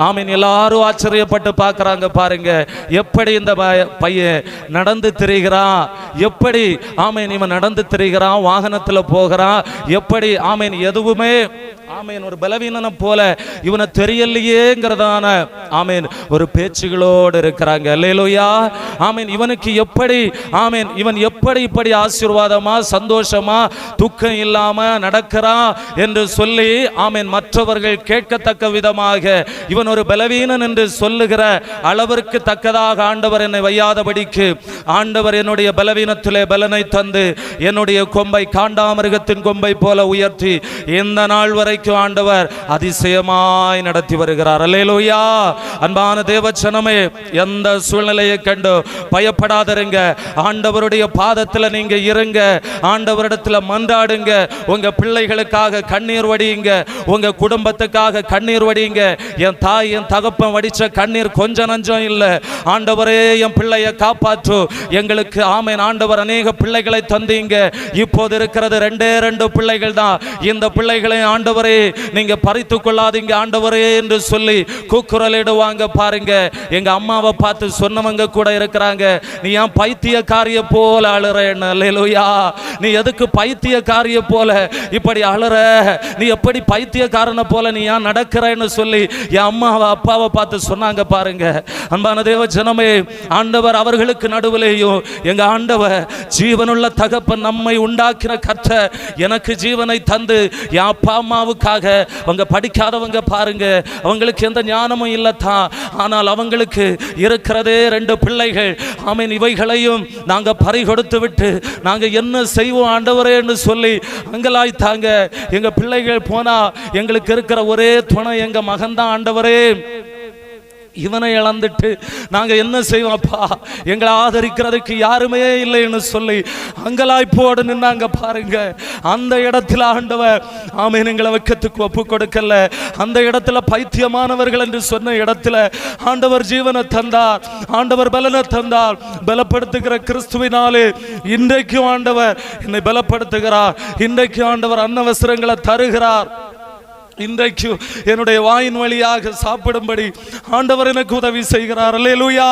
ஆமீன். எல்லாரும் ஆச்சரியப்பட்டு பார்க்கறாங்க பாருங்க, எப்படி இந்த பையன் நடந்து திரிகிறான், எப்படி ஆமீன் இவன் நடந்து திரிகிறான், வாகனத்தில் போகிறான், எப்படி ஆமீன் எதுவுமே ஆமீன் ஒரு பலவீனனை போல இவனை தெரியலையேங்கிறதான ஆமீன் ஒரு பேச்சுகளோடு இருக்கிறாங்க. அல்லேலூயா ஆமீன். இவனுக்கு எப்படி ஆமீன் இவன் எப்படி இப்படி ஆசீர்வாதமா சந்தோஷமா துக்கம் இல்லாம நடக்கிறான் என்று சொல்லி ஆமீன் மற்றவர்கள் கேட்கத்தக்க விதமாக இவன் ஒரு பலவீனன் என்று சொல்லுகிற அளவிற்கு தக்கதாக ஆண்டவர் என்னை வையாதபடிக்கு ஆண்டவர் என்னுடைய பலவீனத்திலே பலனை தந்து என்னுடைய கொம்பை காண்டாமிருகத்தின் கொம்பை போல உயர்த்தி இந்த நாள் வரை ஆண்டவர் அதிசயமாய் நடத்தி வருகிறார். அல்லேலூயா. அன்பான தேவச்சனமே, எந்த சூழ்நிலையை கண்டு பயப்படாதருங்க. ஆண்டவருடைய பாதத்தில் நீங்க இருங்க, ஆண்டவரிடத்தில் மன்றாடுங்க, உங்க பிள்ளைகளுக்காக கண்ணீர் வடியுங்க, உங்க குடும்பத்துக்காக கண்ணீர் வடியுங்க. என் தாய் என் தகப்பன் வடிச்ச கண்ணீர் கொஞ்சம் நஞ்சம் இல்லை. ஆண்டவரே என் பிள்ளையை காப்பாற்று. எங்களுக்கு ஆமேன் ஆண்டவர் அநேக பிள்ளைகளை தந்தீங்க, இப்போது இருக்கிறது 2 பிள்ளைகள் தான். இந்த பிள்ளைகளை ஆண்டவரே நீங்க பறித்து கொள்ளாதீங்க ஆண்டவரே என்று சொல்லி கூக்குரலிடுவாங்க பாருங்க. எங்க அம்மாவை பார்த்து சொன்னவங்க கூட இருக்கிறாங்க, நீ ஏன் பைத்தியக்காரிய போல அழுறேன்னு. அல்லேலூயா. நீ எதுக்கு பைத்தியக்காரிய போல இப்படி அழுற, நீ எப்படி பைத்தியக்காரனை போல நீ ஏன் நடக்கிறேன்னு சொல்லி என் அம்மாவை அப்பாவை பார்த்து சொன்னாங்க பாருங்க. அன்பான தேவ ஜனமே, ஆண்டவர் அவர்களுக்கு நடுவிலேயும் எங்க ஆண்டவர் ஜீவனுள்ள தகப்பன் நம்மை உண்டாக்கின கர்த்தர் எனக்கு ஜீவனை தந்து என் அப்பா அம்மாவுக்காக அவங்க படிக்காதவங்க பாருங்க, அவங்களுக்கு எந்த ஞானமும் இல்லத்தான், ஆனால் அவங்களுக்கு இருக்கிறதே 2 பிள்ளைகள். ஆமீன். இவைகளையும் நாங்க பறி கொடுத்து விட்டு நாங்க என்ன செய்வோம் ஆண்டவரே என்று சொல்லி அங்கலாய்த்தாங்க. எங்க பிள்ளைகள் போனா எங்களுக்கு இருக்கிற ஒரே துணை எங்க மகன்தான் ஆண்டவரே. இவனை இழந்துட்டு நாங்கள் என்ன செய்வோம்ப்பா, எங்களை ஆதரிக்கிறதுக்கு யாருமே இல்லைன்னு சொல்லி அங்கலாய்ப்போடு நின்னாங்க பாருங்க. அந்த இடத்துல ஆண்டவர் ஆமென் எங்களை வெட்கத்துக்கு ஒப்பு கொடுக்கல. அந்த இடத்துல பைத்தியமானவர்கள் என்று சொன்ன இடத்துல ஆண்டவர் ஜீவனை தந்தார், ஆண்டவர் பலனை தந்தார். பலப்படுத்துகிற கிறிஸ்துவினாலே இன்றைக்கும் ஆண்டவர் என்னை பலப்படுத்துகிறார். இன்றைக்கு ஆண்டவர் அன்னவஸ்திரங்களை தருகிறார். இன்றைக்கு என்னுடைய வாயின் வழியாக சாப்பிடும்படி ஆண்டவர் எனக்கு உதவி செய்கிறார். அல்லேலூயா.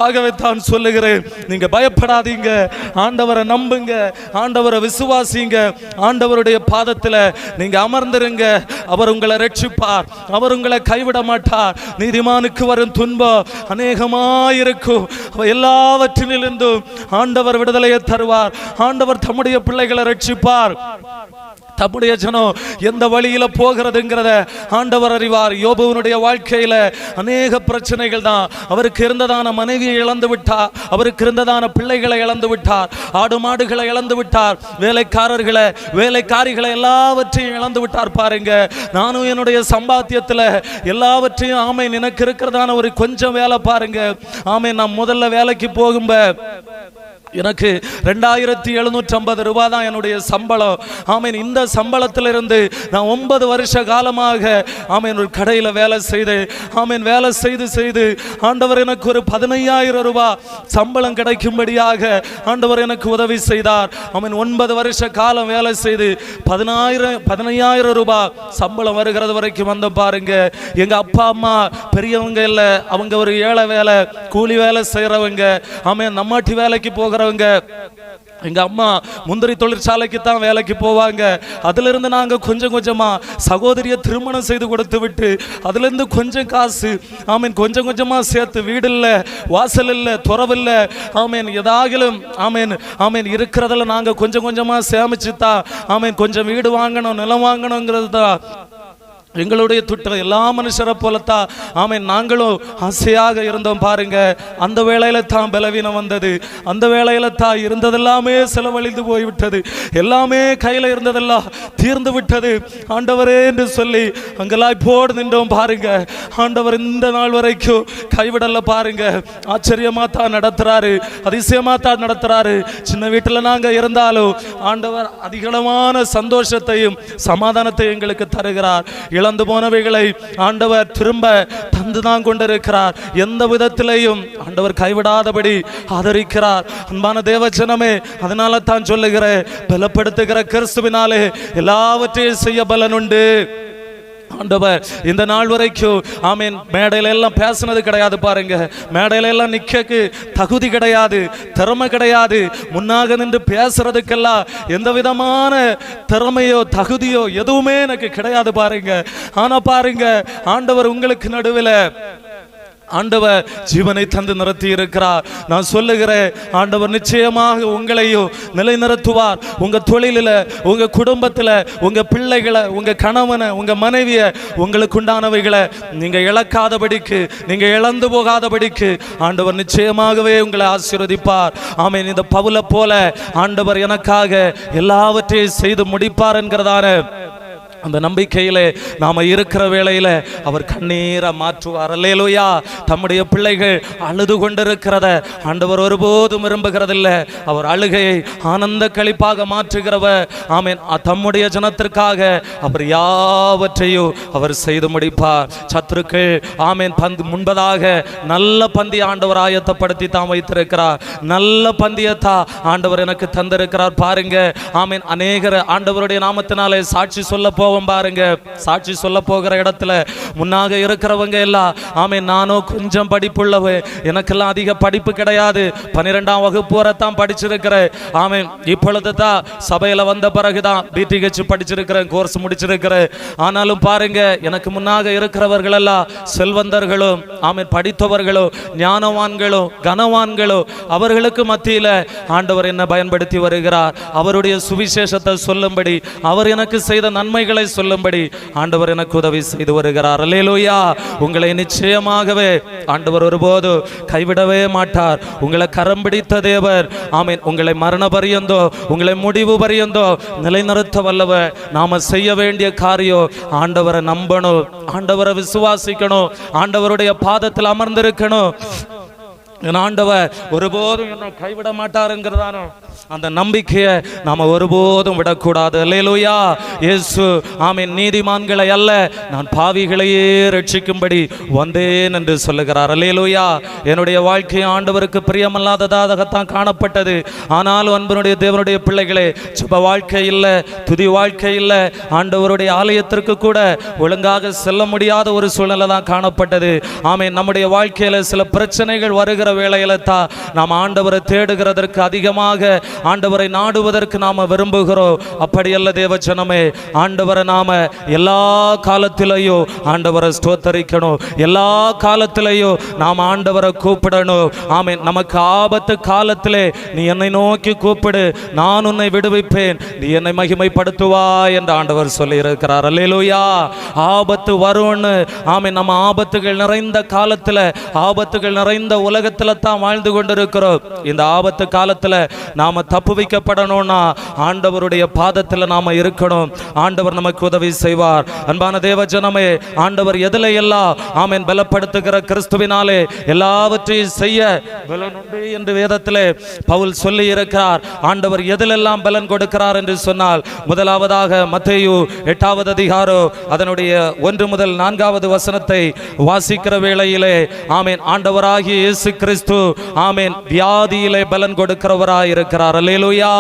ஆகவே தான் சொல்லுகிறேன், நீங்க பயப்படாதீங்க, ஆண்டவரை நம்புங்க, ஆண்டவரை விசுவாசிங்க, ஆண்டவருடைய பாதத்தில் நீங்க அமர்ந்திருங்க. அவர் உங்களை ரட்சிப்பார், அவர் உங்களை கைவிட மாட்டார். நீதிமானுக்கு வரும் துன்பம் அநேகமாயிருக்கும், எல்லாவற்றிலிருந்தும் ஆண்டவர் விடுதலையை தருவார். ஆண்டவர் தம்முடைய பிள்ளைகளை ரட்சிப்பார். தம்முடைய ஜனம் எந்த வழியில போகிறதுங்கிறத ஆண்டவர் அறிவார். யோபுவினுடைய வாழ்க்கையில அநேக பிரச்சனைகள் தான். அவருக்கு இருந்ததான மனைவியை இழந்து விட்டார், அவருக்கு இருந்ததான பிள்ளைகளை இழந்து விட்டார், ஆடு மாடுகளை இழந்து விட்டார், வேலைக்காரர்களை வேலைக்காரிகளை எல்லாவற்றையும் இழந்து விட்டார். பாருங்க, நானும் என்னுடைய சம்பாத்தியத்தில் எல்லாவற்றையும் ஆமேன் எனக்கு இருக்கிறதான ஒரு கொஞ்சம் வேலை பாருங்க. ஆமேன் நான் முதல்ல வேலைக்கு போகும்போது எனக்கு 2750 ரூபாய் தான் என்னுடைய சம்பளம். ஆமீன். இந்த சம்பளத்திலிருந்து நான் 9 வருஷ காலமாக ஆமீன் ஒரு கடையில் வேலை செய்து ஆமீன் வேலை செய்து ஆண்டவர் எனக்கு ஒரு 15,000 ரூபாய் சம்பளம் கிடைக்கும்படியாக ஆண்டவர் எனக்கு உதவி செய்தார். ஆமீன் 9 வருஷ காலம் வேலை செய்து 15,000 ரூபாய் சம்பளம் வருகிறது வரைக்கும் வந்த பாருங்க. எங்க அப்பா அம்மா பெரியவங்க இல்லை, அவங்க ஒரு ஏழை வேலை கூலி வேலை செய்யறவங்க. ஆமீன் நம்மாட்டி வேலைக்கு போகிற எங்க அம்மா முந்திரி தொழிற்சாலைக்கு தான் வேலைக்கு போவாங்க. அதுல இருந்து நாங்க கொஞ்சம் கொஞ்சமா சகோதரியை திருமணம் செய்து கொடுத்து விட்டு அதுல இருந்து கொஞ்சம் காசு ஆமீன் கொஞ்சம் கொஞ்சமா சேர்த்து, வீடு இல்ல, வாசல் இல்ல, துறவில்ல, ஆமீன் ஏதாகிலும் ஆமீன் ஆமீன் இருக்கிறதுல நாங்க கொஞ்சம் கொஞ்சமா சேமிச்சுதான் ஆமீன் கொஞ்சம் வீடு வாங்கணும், நிலம் வாங்கணுங்கிறது தான் எங்களுடைய திட்டம். எல்லா மனுஷரை போலத்தான் ஆமீன் நாங்களும் ஆசையாக இருந்தோம். பாருங்க, அந்த வேளையில தான் பலவீனம் வந்தது, அந்த வேளையில தான் இருந்ததெல்லாமே செலவழிந்து போய்விட்டது, எல்லாமே கையில இருந்ததெல்லாம் தீர்ந்து விட்டது. ஆண்டவரே என்று சொல்லி அங்கெல்லாம் போடு நின்றோம். பாருங்க, ஆண்டவர் இந்த நாள் வரைக்கும் கைவிடல. பாருங்க, ஆச்சரியமா தான் நடத்துறாரு, அதிசயமா தான் நடத்துறாரு. சின்ன வீட்டில் நாங்க இருந்தாலும் ஆண்டவர் அதிகமான சந்தோஷத்தையும் சமாதானத்தையும் எங்களுக்கு தருகிறார். இழந்து போனவைகளை ஆண்டவர் திரும்ப தந்துதான் கொண்டிருக்கிறார். எந்த விதத்திலையும் ஆண்டவர் கைவிடாதபடி ஆதரிக்கிறார். அன்பான தேவஜனமே, அதனால தான் சொல்லுகிறேன், பலப்படுத்துகிற கிறிஸ்துவினாலே எல்லாவற்றையும் செய்ய பலன் உண்டு. ஆண்டவர் இந்த நாள் வரைக்கும் ஆமீன் மேடையில எல்லாம் பேசினது கிடையாது. பாருங்க, மேடையில எல்லாம் நிக்க தகுதி கிடையாது, திறமை கிடையாது. முன்னாக நின்று பேசுறதுக்கெல்லாம் எந்த விதமான திறமையோ தகுதியோ எதுவுமே எனக்கு கிடையாது. பாருங்க, ஆனா பாருங்க, ஆண்டவர் உங்களுக்கு நடுவில் ஆண்டவர் ஜீவனை தந்து நிறுத்தி இருக்கிறார். நான் சொல்லுகிறேன், ஆண்டவர் நிச்சயமாக உங்களையும் நிலைநிறுத்துவார். உங்க தொழிலில், உங்க குடும்பத்தில், உங்க பிள்ளைகளை, உங்க கணவனை, உங்க மனைவியை, உங்களுக்கு உண்டானவைகளை நீங்க இழக்காதபடிக்கு, நீங்க இழந்து போகாதபடிக்கு ஆண்டவர் நிச்சயமாகவே உங்களை ஆசீர்வதிப்பார். ஆமென். இந்த பவுலை போல ஆண்டவர் எனக்காக எல்லாவற்றையும் செய்து முடிப்பார் என்கிறதான அந்த நம்பிக்கையிலே நாம இருக்கிற வேளையில அவர் கண்ணீரை மாற்றுவார். அல்லேலூயா. தம்முடைய பிள்ளைகள் அழுது கொண்டிருக்கிறத ஆண்டவர் ஒருபோதும் விரும்புகிறதில்லை. அவர் அழுகையை ஆனந்த களிப்பாக மாற்றுகிறவர். ஆமீன். தம்முடைய ஜனத்திற்காக அவர் யாவற்றையும் அவர் செய்து முடிப்பார். சத்துருக்கள் ஆமீன் முன்பதாக நல்ல பந்தி ஆண்டவர் ஆயத்தப்படுத்தி தான் வைத்திருக்கிறார். நல்ல பந்தியத்தா ஆண்டவர் எனக்கு தந்திருக்கிறார். பாருங்க, ஆமீன் அநேகர் ஆண்டவருடைய நாமத்தினாலே சாட்சி சொல்ல போவோம். பாருங்க, சாட்சி சொல்ல போகிற இடத்துல முன்னாக இருக்கிறவங்க எல்லாம் ஆமீன் நானோ கொஞ்சம் படிப்புள்ளவ, எனக்கெல்லாம் அதிக படிப்பு கிடையாது, 12ஆம் வகுப்பு வரைத்தான் படிச்சிருக்கிறேன். ஆமீன் இப்பொழுது தான் சபையில வந்த பிறகுதான் BTH படிச்சிருக்கிறேன், கோர்ஸ் முடிச்சிருக்கிறேன். ஆனாலும் பாருங்க, எனக்கு முன்னாக இருக்கிறவர்கள் எல்லாம் செல்வந்தர்களும் ஆமீன் படித்தவர்களும் ஞானவான்களும் கனவான்களும். அவர்களுக்கு மத்தியில ஆண்டவர் என்ன பயன்படுத்தி வருகிறார். அவருடைய சுவிசேஷத்தை சொல்லும்படி, அவர் எனக்கு செய்த நன்மைகளை சொல்லும்படி ஆண்டவர் எனக்கு உதவி செய்து வருகிறார். அல்லேலூயா. உங்களை நிச்சயமாகவே ஆண்டவர் ஒருபோது கைவிடவே மாட்டார். உங்களை கரம் பிடித்த தேவர். ஆமென். உங்களை மரண பரியந்தோ, உங்களை முடிவு பரியந்தோ நிலைநிறுத்த வல்லவர். நாம செய்ய வேண்டிய காரியம் ஆண்டவரை நம்பணும், ஆண்டவரை விசுவாசிக்கணும், ஆண்டவருடைய பாதத்தில் அமர்ந்திருக்கணும். ஆண்டவர் ஒருபோதும் என்னை கைவிட மாட்டார் என்கிறதானோ அந்த நம்பிக்கையை நாம ஒருபோதும் விடக்கூடாது. அல்லேலூயா. இயேசு ஆமென் நீதிமான்களை அல்ல, நான் பாவிகளையே ரட்சிக்கும்படி வந்தேன் என்று சொல்லுகிறார். அல்லேலூயா. என்னுடைய வாழ்க்கை ஆண்டவருக்கு பிரியமல்லாததாகத்தான் காணப்பட்டது. ஆனாலும் அன்பனுடைய தேவனுடைய பிள்ளைகளே, சுப வாழ்க்கை இல்லை, துதி வாழ்க்கை இல்லை, ஆண்டவருடைய ஆலயத்திற்கு கூட ஒழுங்காக செல்ல முடியாத ஒரு சூழ்நிலை தான் காணப்பட்டது. ஆமென். நம்முடைய வாழ்க்கையில சில பிரச்சனைகள் வருகிற வேளையில தான் நாம் ஆண்டவரை தேடுகிறதற்கு, அதிகமாக ஆண்டவரை நாடுவதற்கு நாம விரும்புகிறோம். அப்படியல்ல தேவ ஜனமே, ஆண்டவரை நாம எல்லா காலத்திலேயோ ஆண்டவரை ஸ்தோத்தரிக்கணும், எல்லா காலத்திலேயோ நாம் ஆண்டவரை கூப்பிடணும். ஆமென். நமக்கு ஆபத்து காலத்திலே நீ என்னை நோக்கி கூப்பிடு, நான் உன்னை விடுவிப்பேன், நீ என்னை மகிமைப்படுத்துவாய் என்று ஆண்டவர் சொல்லி இருக்கிறார். அல்லேலூயா. ஆபத்து வரும்னு ஆமென். நம்ம ஆபத்துகள் நிறைந்த காலத்துல, ஆபத்துகள் நிறைந்த உலகத்துல தான் வாழ்ந்து கொண்டிருக்கிறோம். இந்த ஆபத்து காலத்துல நாம தப்பு வைக்கப்படணும்னா ஆண்டவருடைய பாதத்தில் நாம இருக்கணும். ஆண்டவர் நமக்கு உதவி செய்வார். அன்பான தேவ ஜனமே, ஆண்டவர் எதில எல்லாம் ஆமென் பலப்படுத்துகிற கிறிஸ்துவினாலே எல்லாவற்றையும் செய்ய பலன் உண்டு என்று வேதத்திலே பவுல் சொல்லி இருக்கிறார். ஆண்டவர் எதிலெல்லாம் பலன் கொடுக்கிறார் என்று சொன்னால், முதலாவதாக மத்தேயு 8வது அதிகாரம் அதனுடைய 1 முதல் 4வது வசனத்தை வாசிக்கிற வேளையிலே ஆமென் ஆண்டவராகிய இயேசு கிறிஸ்து ஆமென் வியாதியிலே பலன் கொடுக்கிறவராய் இருக்கிறார். அல்லேலூயா.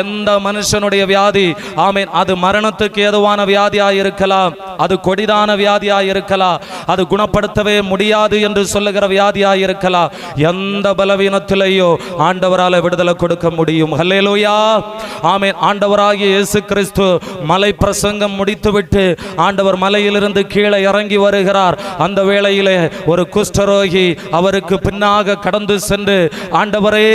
எந்த மனுஷனுடைய வியாதி ஆமென் அது மரணத்துக்கு ஏதுவான வியாதியாய் இருக்கலாம், அது கொடிதான வியாதியாய் இருக்கலாம், அது குணப்படுத்தவே முடியாது என்று சொல்லுகிற வியாதியாய் இருக்கலாம், எந்த பலவீனத்திலேயோ ஆண்டவரால் விடுதலை கொடுக்க முடியும். அல்லேலூயா. ஆமென். ஆண்டவராகிய இயேசு கிறிஸ்து மலை பிரசங்கம் முடித்துவிட்டு ஆண்டவர் மலையிலிருந்து கீழே இறங்கி வருகிறார். அந்த வேளையிலே ஒரு குஷ்டரோகி அவருக்கு பின்னாக கடந்து சென்று, ஆண்டவரே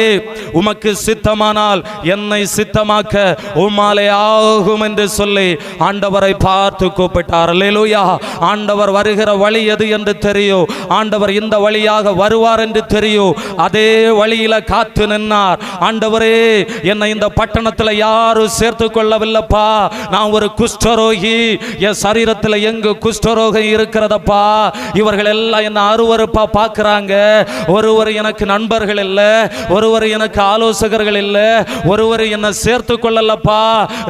உமக்கு சித்தமானால் என்னை சித்தமாக்க உம்மாலே ஆகும் என்று சொல்லி ஆண்டவரை பார்த்து கூப்பிட்டார். அல்லேலூயா. ஆண்டவர் வருகிற வழி எது என்று தெரியும், ஆண்டவர் இந்த வழியாக வருவார் என்று தெரியும். அதே வழியில காத்து நின்னார். ஆண்டவரே என்னை இந்த பட்டணத்தில் யாரும் சேர்த்து கொள்ளவில்லைப்பா, நான் ஒரு குஷ்டரோகி, என் சரீரத்தில் எங்கு குஷ்டரோகம் இருக்கிறதப்பா, இவர்கள் எல்லாம் என்ன அருவருப்பா பார்க்கிறாங்க, ஒருவர் எனக்கு நண்பர்கள் இல்லை, ஒருவர் எனக்கு ஆலோசகர்கள் இல்லை, ஒருவர் என்ன சேர்த்து கொள்ளலப்பா,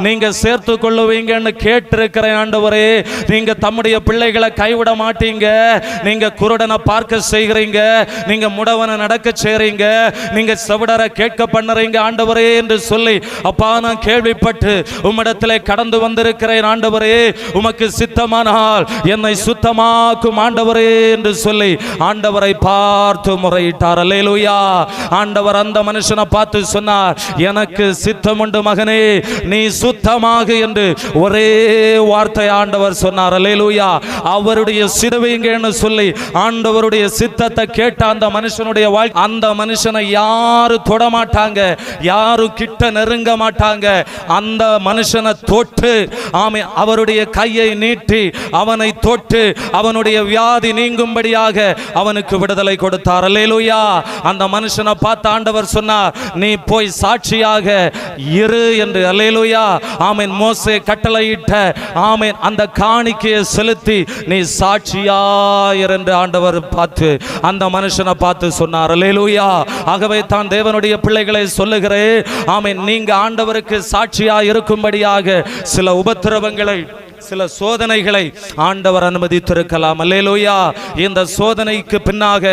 நீங்க சேர்த்து கொள்ளுவீங்கன்னு கேட்டிருக்கிறேன். ஆண்டவரே நீங்க தம்முடைய பிள்ளைகளை கைவிட மாட்டீங்க, நீங்க குருடனை பார்க்க செய்கிறீங்க, நீங்க முடவனை நடக்க செய்றீங்க, நீங்க செவிடரை கேட்க பண்ணுறீங்க ஆண்டவரே என்று சொல்லி, அப்பா நான் கேள்விப்பட்டு உம்மிடத்திலே கடந்து வந்திருக்கிறேன் ஆண்டவரே, உமக்கு சித்தமானால் என்னை சுத்தமாக்கும் ஆண்டவரே என்று சொல்லி ஆண்டவரை பார்த்து முறையிட்டார். அல்லேலூயா. ஆண்டவர் அந்த மனுஷனை பார்த்து சொன்னார், எனக்கு சித்தம் உண்டு மகனே, நீ சுத்தமாக என்று ஒரே வார்த்தை ஆண்டவர் சொன்னார். அல்லேலூயா. அவருடைய சிறுவைங்கன்னு சொல்லி ஆண்டவருடைய சித்தத்தை கேட்ட அந்த மனுஷனுடைய வாழ்க்கை, அந்த மனுஷனை யாரும் தொட மாட்டாங்க, யாரும் கிட்ட நெருங்க மாட்டாங்க. அந்த மனுஷனை தொட்டு ஆமே அவருடைய கையை நீட்டி அவனை தொட்டு அவனுடைய வியாதி நீங்கும்படியாக அவனுக்கு விடுதலை கொடுத்தார். அல்லேலூயா. அந்த மனுஷனை பார்த்து ஆண்டவர் சொன்னார், நீ போய் சாட்சியாக இரு என்று. அல்லேலூயா. ஆமென். மோசே கட்டளையிட்ட ஆமென் அந்த காணிக்கையை செலுத்தி நீ சாட்சியாயிரு என்று ஆண்டவர் பார்த்து அந்த மனுஷனை பார்த்து சொன்னார். அல்லேலூயா. ஆகவே தான் தேவனுடைய பிள்ளைகளை சொல்லுகிறேன், ஆமென் நீங்க ஆண்டவருக்கு சாட்சியா இருக்கும்படியாக சில உபத்திரவங்களை, சில சோதனைகளை ஆண்டவர் அனுமதித்திருக்கலாம். அல்லேலூயா. இந்த சோதனைக்கு பின்னாக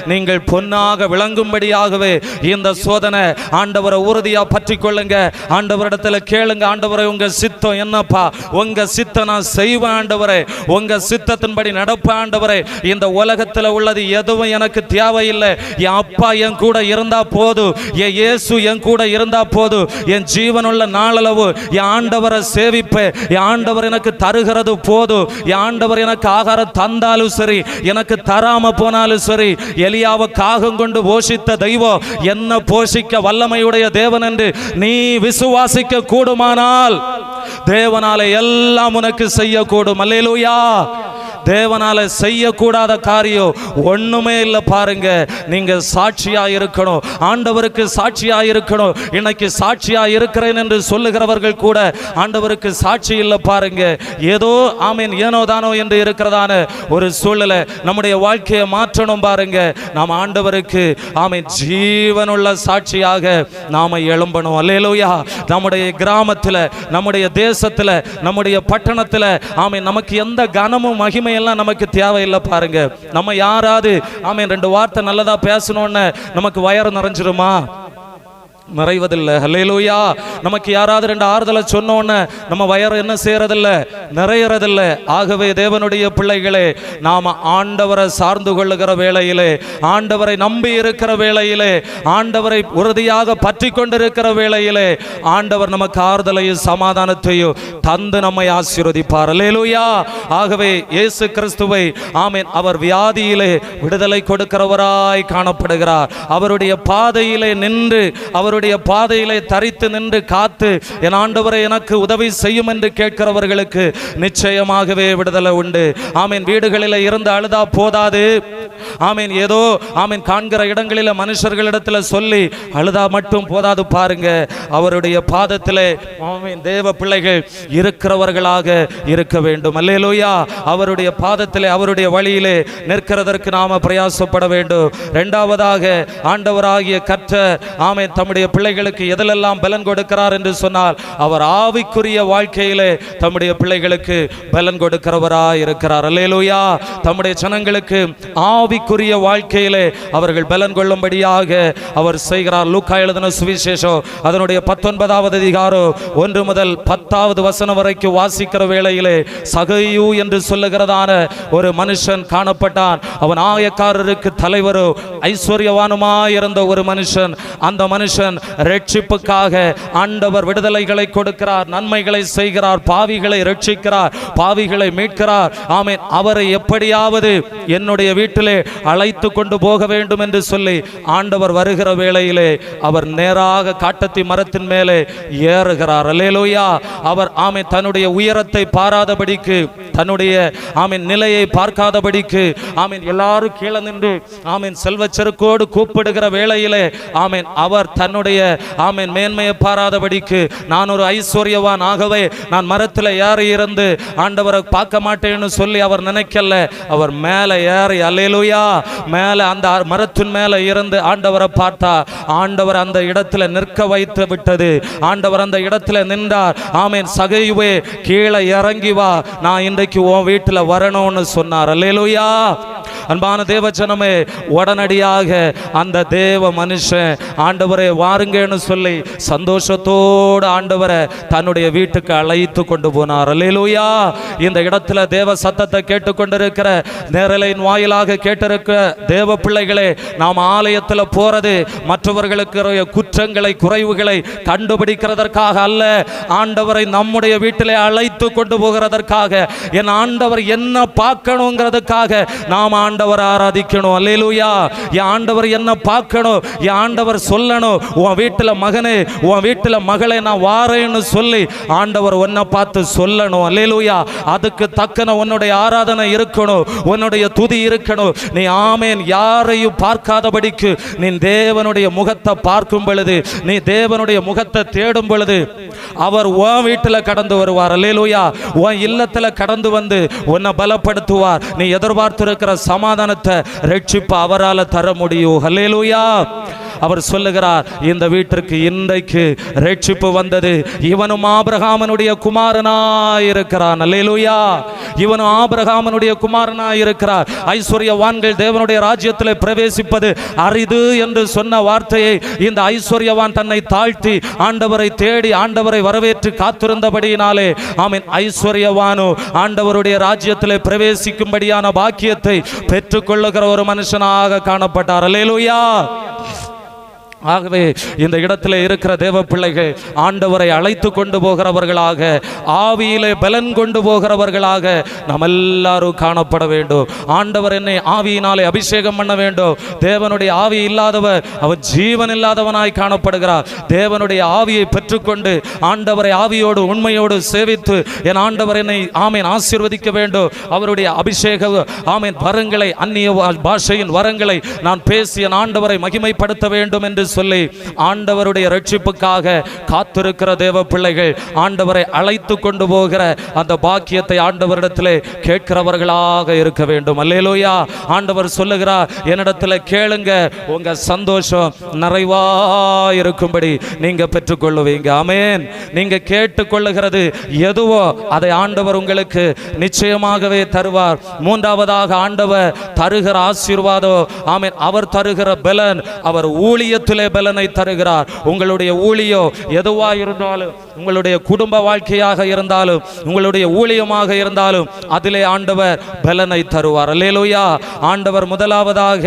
நீங்கள் பொன்னாக விளங்கும்படியாகவே இந்த சோதனை. ஆண்டவரை உறுதியா பற்றி கொள்ளுங்க, ஆண்டவரிடத்துல கேளுங்க, ஆண்டவரை உங்க சித்தம் என்னப்பா, உங்க சித்தம் நான் செய்வேன் ஆண்டவரே, உங்க சித்தத்தின்படி நடப்பேன் ஆண்டவரே, இந்த உலகத்தில் உள்ளது எதுவும் எனக்கு தேவையில்லை, என் அப்பா என் கூட இருந்தா போதும், என் இயேசு என் கூட இருந்தா போதும், என் ஜீவனுள்ள நாளளவு என் ஆண்டவரை சேவிப்பேன், என் ஆண்டவர் எனக்கு தருகிறது போதும், என் ஆண்டவர் எனக்கு ஆகாரம் தந்தாலும் சரி, எனக்கு தராம போனாலும் சரி, எலியாவை காகம் கொண்டு போஷித்த தெய்வம் என்ன போஷிக்க வல்லமையுடைய தேவன் என்று நீ விசுவாசிக்க கூடுமானால் தேவனாலே எல்லாம் உனக்கு செய்யக்கூடும். அல்லேலூயா. தேவனால செய்யக்கூடாத காரியம் ஒண்ணுமே இல்லை. பாருங்க, நீங்க சாட்சியா இருக்கணும், ஆண்டவருக்கு சாட்சியா இருக்கணும். இன்னைக்கு சாட்சியா இருக்கிறேன் என்று சொல்லுகிறவர்கள் கூட ஆண்டவருக்கு சாட்சி இல்லை. பாருங்க, ஏதோ ஆமீன் ஏனோ தானோ என்று இருக்கிறதான ஒரு சூழ்நிலை. நம்முடைய வாழ்க்கையை மாற்றணும். பாருங்க, நாம் ஆண்டவருக்கு ஆமீன் ஜீவனுள்ள சாட்சியாக நாம எழும்பணும். அல்லேலூயா. நம்முடைய கிராமத்தில், நம்முடைய தேசத்தில், நம்முடைய பட்டணத்தில் ஆமீன் நமக்கு எந்த கனமும் மகிமை எல்லாம் நமக்கு தேவையில்லை. பாருங்க, நம்ம யாராவது ஆமீன் 2 வார்த்தை நல்லதா பேசணும்னு நமக்கு வயறு நிறைஞ்சிருமா? நிறைவதில்லை. ஹல்லேலூயா. நமக்கு யாராவது 2 ஆறுதலை சொன்னோன்னு நம்ம வயறு என்ன செய்யறதில்லை? நிறையறதில்லை. ஆகவே தேவனுடைய பிள்ளைகளே, நாம ஆண்டவரை சார்ந்து கொள்ளுகிற வேளையிலே, ஆண்டவரை நம்பி இருக்கிற வேளையிலே, ஆண்டவரை உறுதியாக பற்றி கொண்டிருக்கிற வேளையிலே ஆண்டவர் நமக்கு ஆறுதலையும் சமாதானத்தையும் தந்து நம்மை ஆசீர்வதிப்பார். அல்லேலூயா. ஆகவே இயேசு கிறிஸ்துவை ஆமீன் அவர் வியாதியிலே விடுதலை கொடுக்கிறவராய் காணப்படுகிறார். அவருடைய பாதையிலே நின்று, அவருடைய பாதையிலே தரித்து நின்று காத்து, என் ஆண்டவரை எனக்கு உதவி செய்யும் என்று கேட்கிறவர்களுக்கு நிச்சயமாகவே விடுதலை உண்டு. ஆமீன். வீடுகளில் இருந்து அழுதா போதாது. ஆமீன். ஏதோ ஆமீன் காண்கிற இடங்களில் மனுஷர்களிடத்தில் சொல்லி அழுதா மட்டும் போதாது. பாருங்க, அவருடைய பாதத்திலே ஆமீன் தேவ பிள்ளைகள் இருக்கிறவர்களாக இருக்க வேண்டும். அல்லேலூயா. அவருடைய பாதத்திலே, அவருடைய வழியிலே நிற்கிறதற்கு நாம பிரயாசப்பட வேண்டும். இரண்டாவதாக, ஆண்டவராகிய கர்த்தர் ஆமீன் தம்முடைய பிள்ளைகளுக்கு எதிலெல்லாம் பலன் கொடுக்கிறார் என்று சொன்னால், அவர் ஆவிக்குரிய வாழ்க்கையிலே தம்முடைய பிள்ளைகளுக்கு பலன் கொடுக்கிறவராய் இருக்கிறார். அல்லேலூயா. தம்முடைய ஜனங்களுக்கு ஆவிக்குரிய வாழ்க்கையிலே அவர்கள் பலன் கொள்ளும்படியாக அவர் செய்கிறார். லூக்கா எழுதின சுவிசேஷம் அதனுடைய 19வது அதிகாரம் 1 முதல் 10வது வசனம் வரைக்கும் வாசிக்கிற வேளையிலே, சகையு என்று சொல்லுகிறதான ஒரு மனுஷன் காணப்பட்டான். அவன் ஆயக்காரருக்கு தலைவரோ ஐஸ்வர்யவானுமாயிருந்த ஒரு மனுஷன். அந்த மனுஷன் ரட்சிப்புக்காக ஆண்டவர் விடுதலைகளை கொடுக்கிறார், நன்மைகளை செய்கிறார், பாவிகளை ரட்சிக்கிறார், பாவிகளை மீட்கிறார். ஆமென். அவரை எப்படியாவது என்னுடைய வீட்டிலே அழைத்து கொண்டு போக வேண்டும் என்று சொல்லி ஆண்டவர் வருகிற வேளையிலே அவர் நேராக காட்டத்தி மரத்தின் மேலே ஏறுகிறார். அல்லேலூயா. அவர் ஆமென் தன்னுடைய உயரத்தை பாராதபடிக்கு, தன்னுடைய ஆமென் நிலையை பார்க்காதபடிக்கு, ஆமென் எல்லாரும் கீழே நின்று ஆமென் செல்வச்செருக்கோடு கூப்பிடுகிற வேளையிலே ஆமென் அவர் தன்னுடைய ஆமென் மேன்மையை பாராதபடிக்கு, நான் ஒரு ஐஸ்வர்யவான், ஆகவே நான் மரத்தில் ஏறி இருந்து ஆண்டவரை பார்க்க மாட்டேன்னு சொல்லி அவர் நினைக்கல. அவர் மேலே ஏறி அல்லேலூயா மேலே அந்த மரத்தின் மேலே இருந்து ஆண்டவரை பார்த்தா, ஆண்டவர் அந்த இடத்துல நிற்க வைத்து விட்டது. ஆண்டவர் அந்த இடத்துல நின்றார். ஆமென். சகையுவே கீழே இறங்கி வா, நான் இன்றைக்கு உன் வீட்டில் வரணும்னு சொன்னார். அல்லேலூயா. அன்பான தேவ ஜனமே, உடனடியாக அந்த தேவ மனுஷன் ஆண்டவரை வாருங்கன்னு சொல்லி சந்தோஷத்தோடு ஆண்டவரை தன்னுடைய வீட்டுக்கு அழைத்து கொண்டு போனார். அல்லேலூயா. இந்த இடத்துல தேவ சத்தத்தை கேட்டுக்கொண்டிருக்கிற, நேரலையின் வாயிலாக கேட்டிருக்கிற தேவ பிள்ளைகளே, நாம் ஆலயத்தில் போறது மற்றவர்களுக்கு குற்றங்களை, குறைவுகளை கண்டுபிடிக்கிறதற்காக அல்ல, ஆண்டவரை நம்முடைய வீட்டிலே அழைத்து கொண்டு போகிறதற்காக. என் ஆண்டவர் என்ன பார்க்கணுங்கிறதுக்காக நாம் ஆண்டவர் ஆராதிக்கணும். அல்லேலூயா. என் ஆண்டவர் என்ன பார்க்கணும், என் ஆண்டவர் சொல்லணும், உன் வீட்டில் மகனே, உன் வீட்டில் மகளே நான் வாரேன்னு சொல்லி ஆண்டவர் உன்னை பார்த்து சொல்லணும். அல்லேலூயா. அதுக்கு தக்கன உன்னுடைய ஆராதனை இருக்கணும், உன்னுடைய துதி இருக்கணும். நீ ஆமேன் யாரையும் பார்க்காதபடிக்கு நீ தேவனுடைய முகத்தை பார்க்கும் பொழுது, நீ தேவனுடைய முகத்தை தேடும் பொழுது அவர் உன் வீட்டில் கடந்து வருவார். அல்லேலூயா. உன் இல்லத்தில் கடந்து வந்து உன்னை பலப்படுத்துவார். நீ எதிர்பார்த்திருக்கிற சமாதானத்தை, ரட்சிப்பு அவரால் தர முடியும். அல்லேலூயா. அவர் சொல்லுகிறார், இந்த வீட்டிற்கு இன்றைக்கு ரட்சிப்பு வந்தது. இவனும் ஆபிரகாமனுடைய குமாரனாயிருக்கிறான். அல்லேலூயா. இவனும் ஆபிரகாமனுடைய குமாரனாயிருக்கிறார். ஐஸ்வர்யவான்கள் தேவனுடைய ராஜ்யத்தில் பிரவேசிப்பது அரிது என்று சொன்ன வார்த்தையை இந்த ஐஸ்வர்யவான் தன்னை தாழ்த்தி ஆண்டவரை தேடி ஆண்டவரை வரவேற்று காத்திருந்தபடியினாலே ஆமென் ஐஸ்வர்யவானோ ஆண்டவருடைய ராஜ்யத்தில் பிரவேசிக்கும்படியான பாக்கியத்தை பெற்றுக்கொள்ளுகிற ஒரு மனுஷனாக காணப்பட்டார். அல்லேலூயா. ஆகவே இந்த இடத்துல இருக்கிற தேவ பிள்ளைகள் ஆண்டவரை அழைத்து கொண்டு போகிறவர்களாக, ஆவியிலே பலன் கொண்டு போகிறவர்களாக நாம் எல்லாரும் காணப்பட வேண்டும். ஆண்டவர் என்னை ஆவியினாலே அபிஷேகம் பண்ண வேண்டும். தேவனுடைய ஆவி இல்லாதவர் அவர் ஜீவன் இல்லாதவனாய் காணப்படுகிறார். தேவனுடைய ஆவியை பெற்றுக்கொண்டு ஆண்டவரை ஆவியோடு உண்மையோடு சேவித்து என் ஆண்டவர் என்னை ஆமேன் ஆசீர்வதிக்க வேண்டும். அவருடைய அபிஷேக ஆமேன் வரங்களை, அந்நிய பாஷையின் வரங்களை நான் பேசி என் ஆண்டவரை மகிமைப்படுத்த வேண்டும் என்று சொல்லி ஆண்டவருடைய ரட்சிப்புக்காக காத்திருக்கிற தேவ பிள்ளைகள் ஆண்டவரை அழைத்து கொண்டு போகிற அந்த பாக்கியத்தை ஆண்டவரிடத்திலே கேட்கிறவர்களாக இருக்க வேண்டும். அல்லேலூயா. ஆண்டவர் சொல்லுகிறார், என்னிடத்தில் கேளுங்க, உங்க சந்தோஷம் நிறைவா இருக்கும்படி நீங்க பெற்றுக்கொள்ளுவீங்க. ஆமென். நீங்க கேட்டுக்கொள்ளுகிறது எதுவோ அதை ஆண்டவர் உங்களுக்கு நிச்சயமாகவே தருவார். மூன்றாவதாக ஆண்டவர் தருகிற ஆசீர்வாதம், ஆமென், அவர் தருகிற பலன், அவர் ஊழியத்திலே பலனை தருகிறார். உங்களுடைய ஊழியம் எதுவா இருந்தாலும், உங்களுடைய குடும்ப வாழ்க்கையாக இருந்தாலும், உங்களுடைய ஊழியமாக இருந்தாலும் அதிலே ஆண்டவர் பலனை தருவார். அல்லேலூயா. ஆண்டவர் முதலாவதாக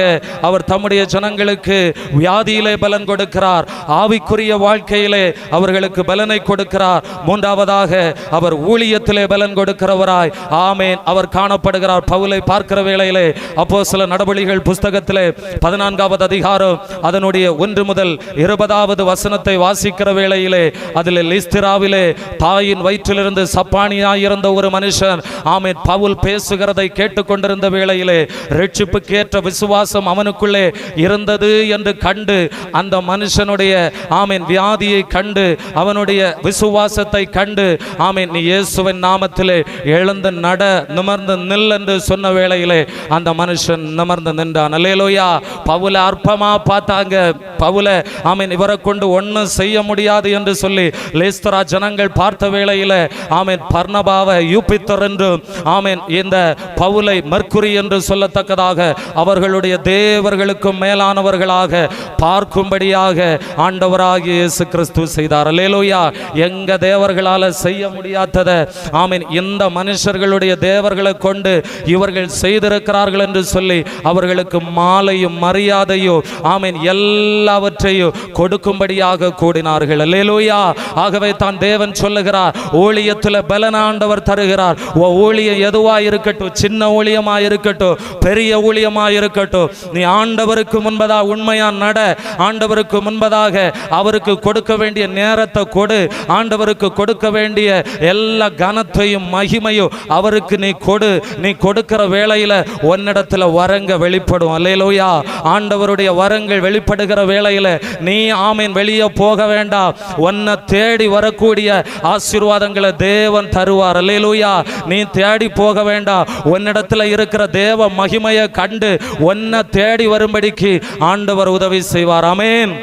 அவர் தம்முடைய ஜனங்களுக்கு வியாதியிலே பலன் கொடுக்கிறார். ஆவிக்குரிய வாழ்க்கையிலே அவர்களுக்கு பலனை கொடுக்கிறார். மூன்றாவதாக அவர் ஊழியத்திலே பலன் கொடுக்கிறவராய் ஆமென் அவர் காணப்படுகிறார். பவுலை பார்க்கிற வேளையிலே அப்போஸ்தலர் நடபடிகள் புஸ்தகத்திலே 14வது அதிகாரம் அதனுடைய 1 முதல் 20வது வசனத்தை வாசிக்கிற வேளையிலே அதில் லிஸ்திராவிலே தாயின் வயிற்றிலிருந்து சப்பானியாயிருந்த ஒரு மனுஷன் ஆமென் பவுல் பேசுகிறதை கேட்டுக்கொண்டிருந்த வேளையிலே ரட்சிப்புக்கேற்ற விசுவாசம் அவனுக்குள்ளே இருந்தது என்று கண்டு, அந்த மனுஷனுடைய ஆமென் வியாதியை கண்டு, அவனுடைய விசுவாசத்தை கண்டு, ஆமென் நீ இயேசுவின் நாமத்திலே எழுந்து நட, நிமிர்ந்து நில் என்று சொன்ன வேளையிலே அந்த மனுஷன் நிமிர்ந்து நின்றான். அல்லேலூயா. பவுல அற்பமா பார்த்தாங்க. பவுல ஆமென் இவரை கொண்டு ஒன்றும் செய்ய முடியாது என்று சொல்லி லிஸ்திரா ஜனங்கள் பார்த்த வேளையில ஆமென் பர்னபாவை யூபித்தர் என்று ஆமென் இந்த பவுலை மர்க்குரி என்று சொல்லத்தக்கதாக அவர்களுடைய தேவர்களுக்கும் மேலானவர்களாக பார்க்கும்படியாக ஆண்டவராகிய இயேசு கிறிஸ்து செய்தார். அல்லேலூயா. எங்க தேவர்களால செய்ய முடியாததை ஆமென் இந்த மனுஷர்களுடைய தேவர்களை கொண்டு இவர்கள் செய்திருக்கிறார்கள் என்று சொல்லி அவர்களுக்கு மாலையும் மரியாதையும் ஆமென் எல்லாவற்றையும் கொடுக்கும்படியாக கூடினார்கள். அல்லேலூயா. ஆகவே தான் தேவன் சொல்லுகிறார், ஊழியத்தில் பலன் ஆண்டவர் தருகிறார். ஊழியம் எதுவா இருக்கட்டும், சின்ன ஊழியமா இருக்கட்டும், பெரிய ஊழியமா இருக்கட்டும், நீ ஆண்டவருக்கு முன்பதாக உண்மையா நட, ஆண்டவருக்கு முன்பதாக அவருக்கு கொடுக்க வேண்டிய நேரத்தை கொடு, ஆண்டவருக்கு கொடுக்க வேண்டிய எல்லா கனத்தையும் மகிமையும் அவருக்கு நீ கொடு. நீ கொடுக்கிற வேளையில உன்னிடத்துல வரங்க வெளிப்படும். அல்லேலூயா. ஆண்டவருடைய வரங்கள் வெளிப்படுகிற வேளையில நீ ஆமென் வெளியே போக வேண்டாம். உன்னை தேடி வரக்கூடிய ஆசீர்வாதங்களை தேவன் தருவார். அல்லேலூயா. நீ தேடி போக வேண்டாம். உன்னிடத்துல இருக்கிற தேவ மகிமையை கண்டு உன்னை தேடி வரும்படிக்கு ஆண்டவர் உதவி செய்வார். ஆமென்.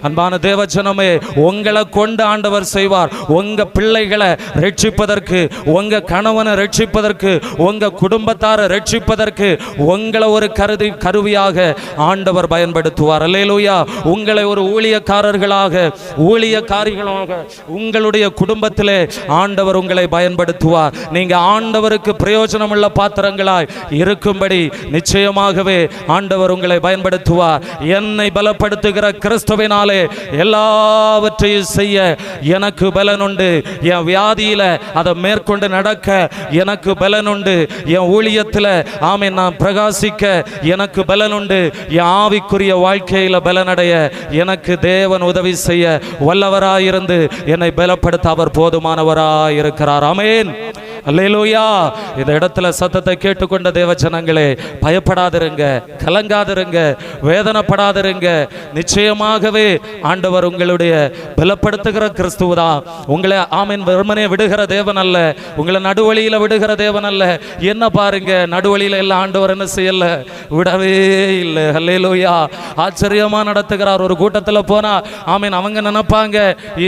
அன்பான தேவஜனமே, உங்களை கொண்டு ஆண்டவர் செய்வார். உங்க பிள்ளைகளை ரட்சிப்பதற்கு, உங்க கணவனை ரட்சிப்பதற்கு, உங்க குடும்பத்தாரை ரட்சிப்பதற்கு உங்களை ஒரு கருவியாக ஆண்டவர் பயன்படுத்துவார். அல்லேலூயா. உங்களை ஒரு ஊழியக்காரர்களாக, ஊழியக்காரிகளாக உங்களுடைய குடும்பத்திலே ஆண்டவர் உங்களை பயன்படுத்துவார். நீங்க ஆண்டவருக்கு பிரயோஜனமுள்ள பாத்திரங்களாய் இருக்கும்படி நிச்சயமாகவே ஆண்டவர் உங்களை பயன்படுத்துவார். என்னை பலப்படுத்துகிற கிறிஸ்துவினால் எல்லாவற்றையும் செய்ய எனக்கு பலன் உண்டு. என் வியாதியில அதை மேற்கொண்டு நடக்க எனக்கு பலன் உண்டு. என் ஊழியத்தில் ஆமென் நான் பிரகாசிக்க எனக்கு பலன் உண்டு. என் ஆவிக்குரிய வாழ்க்கையில பலனடைய எனக்கு தேவன் உதவி செய்ய வல்லவராயிருந்து என்னை பலப்படுத்த அவர் போதுமானவராயிருக்கிறார். ஆமென். அல்லேலூயா. இந்த இடத்துல சத்தத்தை கேட்டுக்கொண்ட தேவ ஜனங்களே, பயப்படாதிருங்க, கலங்காதிருங்க, வேதனைப்படாதிருங்க. நிச்சயமாகவே ஆண்டவர் உங்களுடைய பலப்படுத்துகிற கிறிஸ்துவதான். உங்களை ஆமென் வெறுமனே விடுகிற தேவன் அல்ல, உங்களை நடுவழியில விடுகிற தேவன் அல்ல. என்ன பாருங்க, நடுவழியில எல்லாம் ஆண்டவர் என்ன செய்யல, விடவே இல்லை. அல்லேலூயா. ஆச்சரியமா நடத்துகிறார். ஒரு கூட்டத்தில் போனா ஆமென் அவங்க நினைப்பாங்க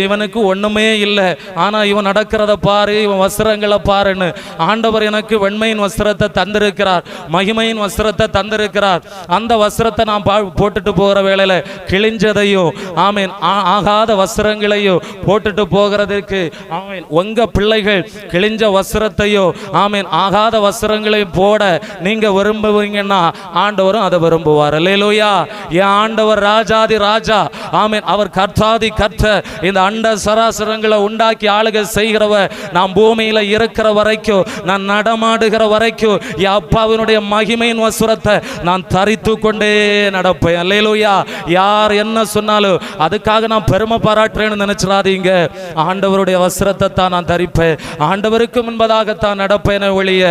இவனுக்கு ஒண்ணுமே இல்லை, ஆனா இவன் நடக்கிறத பாரு, இவன் வஸ்திரங்களை பாரு, பாருன்னு. ஆண்டவர் எனக்கு வெண்மையின் வஸ்திரத்தை தந்திருக்கிறார், மகிமையின் வஸ்திரத்தை தந்திருக்கிறார். அந்த வஸ்திரத்தை நான் போட்டுட்டு போகிற வேளையில கிழிஞ்சதையும் ஆமேன் ஆகாத வஸ்திரங்களையும் போட்டுட்டு போகிறதுக்கு ஆமேன் உங்க பிள்ளைகள் கிழிஞ்ச வஸ்திரத்தையோ ஆமேன் ஆகாத வஸ்திரங்களையும் போட நீங்க விரும்புவீங்கன்னா ஆண்டவரும் அதை விரும்புவார். அல்லேலூயா. என் ஆண்டவர் ராஜாதி ராஜா, ஆமேன். அவர் கர்த்தாதி கர்த்தர். இந்த அண்ட சராசரங்களை உண்டாக்கி ஆளுகை செய்கிறவர். நான் பூமியில இருக்கிற வரைக்கும், நான் நடமாடுகிற வரைக்கும் என் அப்பாவினுடைய மகிமையின் வஸ்திரத்தை நான் தரித்து கொண்டே நடப்பேன். அல்லேலூயா. யார் என்ன சொன்னாலும் அதுக்காக நான் பெருமை பாராட்டுறேன்னு நினைச்சிடாதீங்க. ஆண்டவருடைய வஸ்திரத்தை தான் நான் தரிப்பேன், ஆண்டவருக்கு முன்பதாகத்தான் நடப்பேன் ஒழிய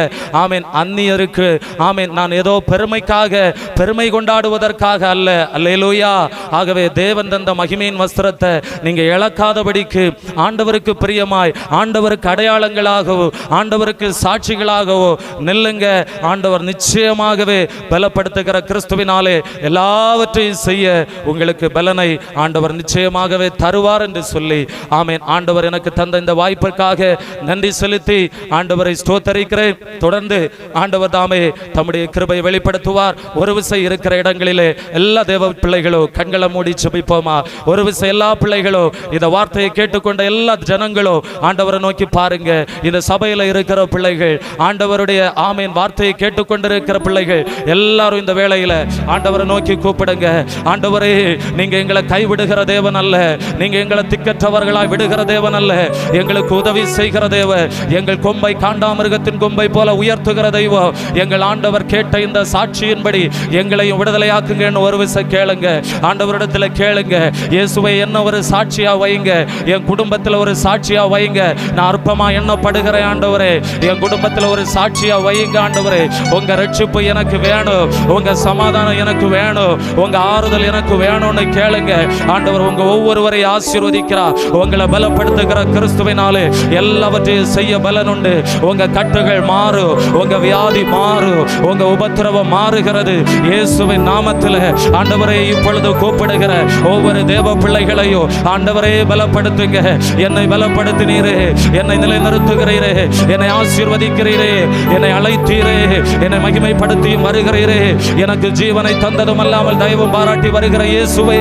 ஆமேன் அந்நியருக்கு ஆமேன் நான் ஏதோ பெருமைக்காக பெருமை கொண்டாடுவதற்காக அல்ல. அல்லேலூயா. ஆகவே தேவன் தந்த மகிமையின் வஸ்திரத்தை நீங்க இழக்காதபடிக்கு ஆண்டவருக்கு பிரியமாய், ஆண்டவருக்கு அடையாளங்களாகவோ, ஆண்டவருக்கு சாட்சிகளாகவோ நில்லுங்க. ஆண்டவர் நிச்சயமாகவே பலப்படுத்துகிற கிறிஸ்துவினாலே எல்லாவற்றையும் செய்ய உங்களுக்கு பலனை ஆண்டவர் நிச்சயமாகவே தருவார் என்று சொல்லி ஆமேன். ஆண்டவர் எனக்கு தந்த இந்த வாய்ப்பிற்காக நன்றி செலுத்தி ஆண்டவரை ஸ்தோத்தரிக்கிறேன். தொடர்ந்து ஆண்டவர் தாமே தம்முடைய கிருபையை வெளிப்படுத்துவார். ஒரு விசை இருக்கிற இடங்களிலே எல்லா தேவ பிள்ளைகளோ கண்களை மூடி ஜெபிப்போமா? ஒரு விசை எல்லா பிள்ளைகளோ இந்த வார்த்தையை கேட்டுக்கொண்ட எல்லா ஜனங்களோ ஆண்டவரை நோக்கி பாருங்க. இந்த சபையில இருக்கிற பிள்ளைகள், ஆண்டவருடைய ஆமேன் வார்த்தையை கேட்டுக்கொண்டிருக்கிற பிள்ளைகள் எல்லாரும் இந்த வேளையில ஆண்டவரை நோக்கி கூப்பிடுங்க. ஆண்டவரே, நீங்க எங்களை கைவிடுகிற தேவன் அல்ல, நீங்க எங்களை திக்கற்றவர்களாய் விடுகிற தேவன் அல்ல, எங்களுக்கு உதவி செய்கிற தேவன், எங்கள் கொம்பை காண்டாமிருகத்தின் கொம்பை போல உயர்த்துகிற தெய்வம். எங்கள் ஆண்டவர் கேட்ட இந்த சாட்சியின்படி எங்களையும் விடுதலையாக்குங்கன்னு ஒரு விஷயம் கேளுங்க. ஆண்டவரிடத்தில் கேளுங்க. இயேசுவை என்ன ஒரு சாட்சியா வைங்க, என் குடும்பத்தில் ஒரு சாட்சியா வைங்க. நான் அற்பமா எண்ணப்படுகிறேன் ஆண்டவரே, என் குடும்பத்தில் ஒரு சாட்சியா வைங்க ஆண்டவரே. உங்க ரட்சிப்பு எனக்கு வேணும், உங்க சமாதானம் எனக்கு வேணும், உங்க ஆறுதல் எனக்கு வேணும்னு கேளுங்க. ஆண்டவர் உங்க ஒவ்வொருவரை ஆசீர்வதிக்கிறார். உங்களை பலப்படுத்துகிற கிறிஸ்துவினாலே எல்லாவற்றையும் செய்ய பலன் உண்டு. உங்க கட்டுகள் மாறும், உங்க வியாதி மாறும், உங்க உபத்திரவம் மாறுகிறது இயேசுவின் நாமத்தில். ஆண்டவரே, இப்பொழுது கூப்பிடுகிற ஒவ்வொரு தேவ பிள்ளைகளையும் ஆண்டவரே பலப்படுத்துங்க. என்னை பலப்படுத்தினீரே, என்னை நிலைநிறுத்துகிறீரே, என்னை ஆசீர்வதிக்கிறீரே, என்னை அழைத்தீரே, என்னை மகிமைப்படுத்தியும் வருகிறீரே. எனக்கு ஜீவனை தந்ததும் அல்லாமல் தயவும் பாராட்டி வருகிற இயேசுவே,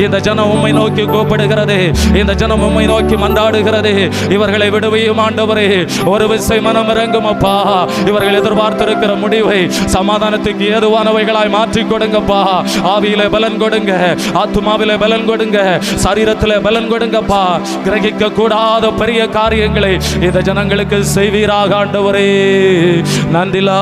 இந்த ஜனம் உம்மை நோக்கி கூப்பிடுகிறது, இந்த ஜனம் உம்மை நோக்கி மன்றாடுகிறது. இவர்களை விடுவியும் ஆண்டவரே. ஒரு விசை மனம் இறங்கும் அப்பா. இவர்கள் எதிர்பார்த்திருக்கிற முடிவை சமாதானத்துக்கு ஏதுவானவைகளாய் மாற்றி கொடுங்கப்பா. ஆவியிலே பலன் கொடுங்க, ஆத்துமாவிலே பலன் கொடுங்க, சரீரத்திலே பலன் கொடுங்கப்பா. கிரகிக்க கூடாத பெரிய காரியங்களை இந்த ஜனங்களுக்கு செய்வீராக ஆண்டவரே. நன்றிலா.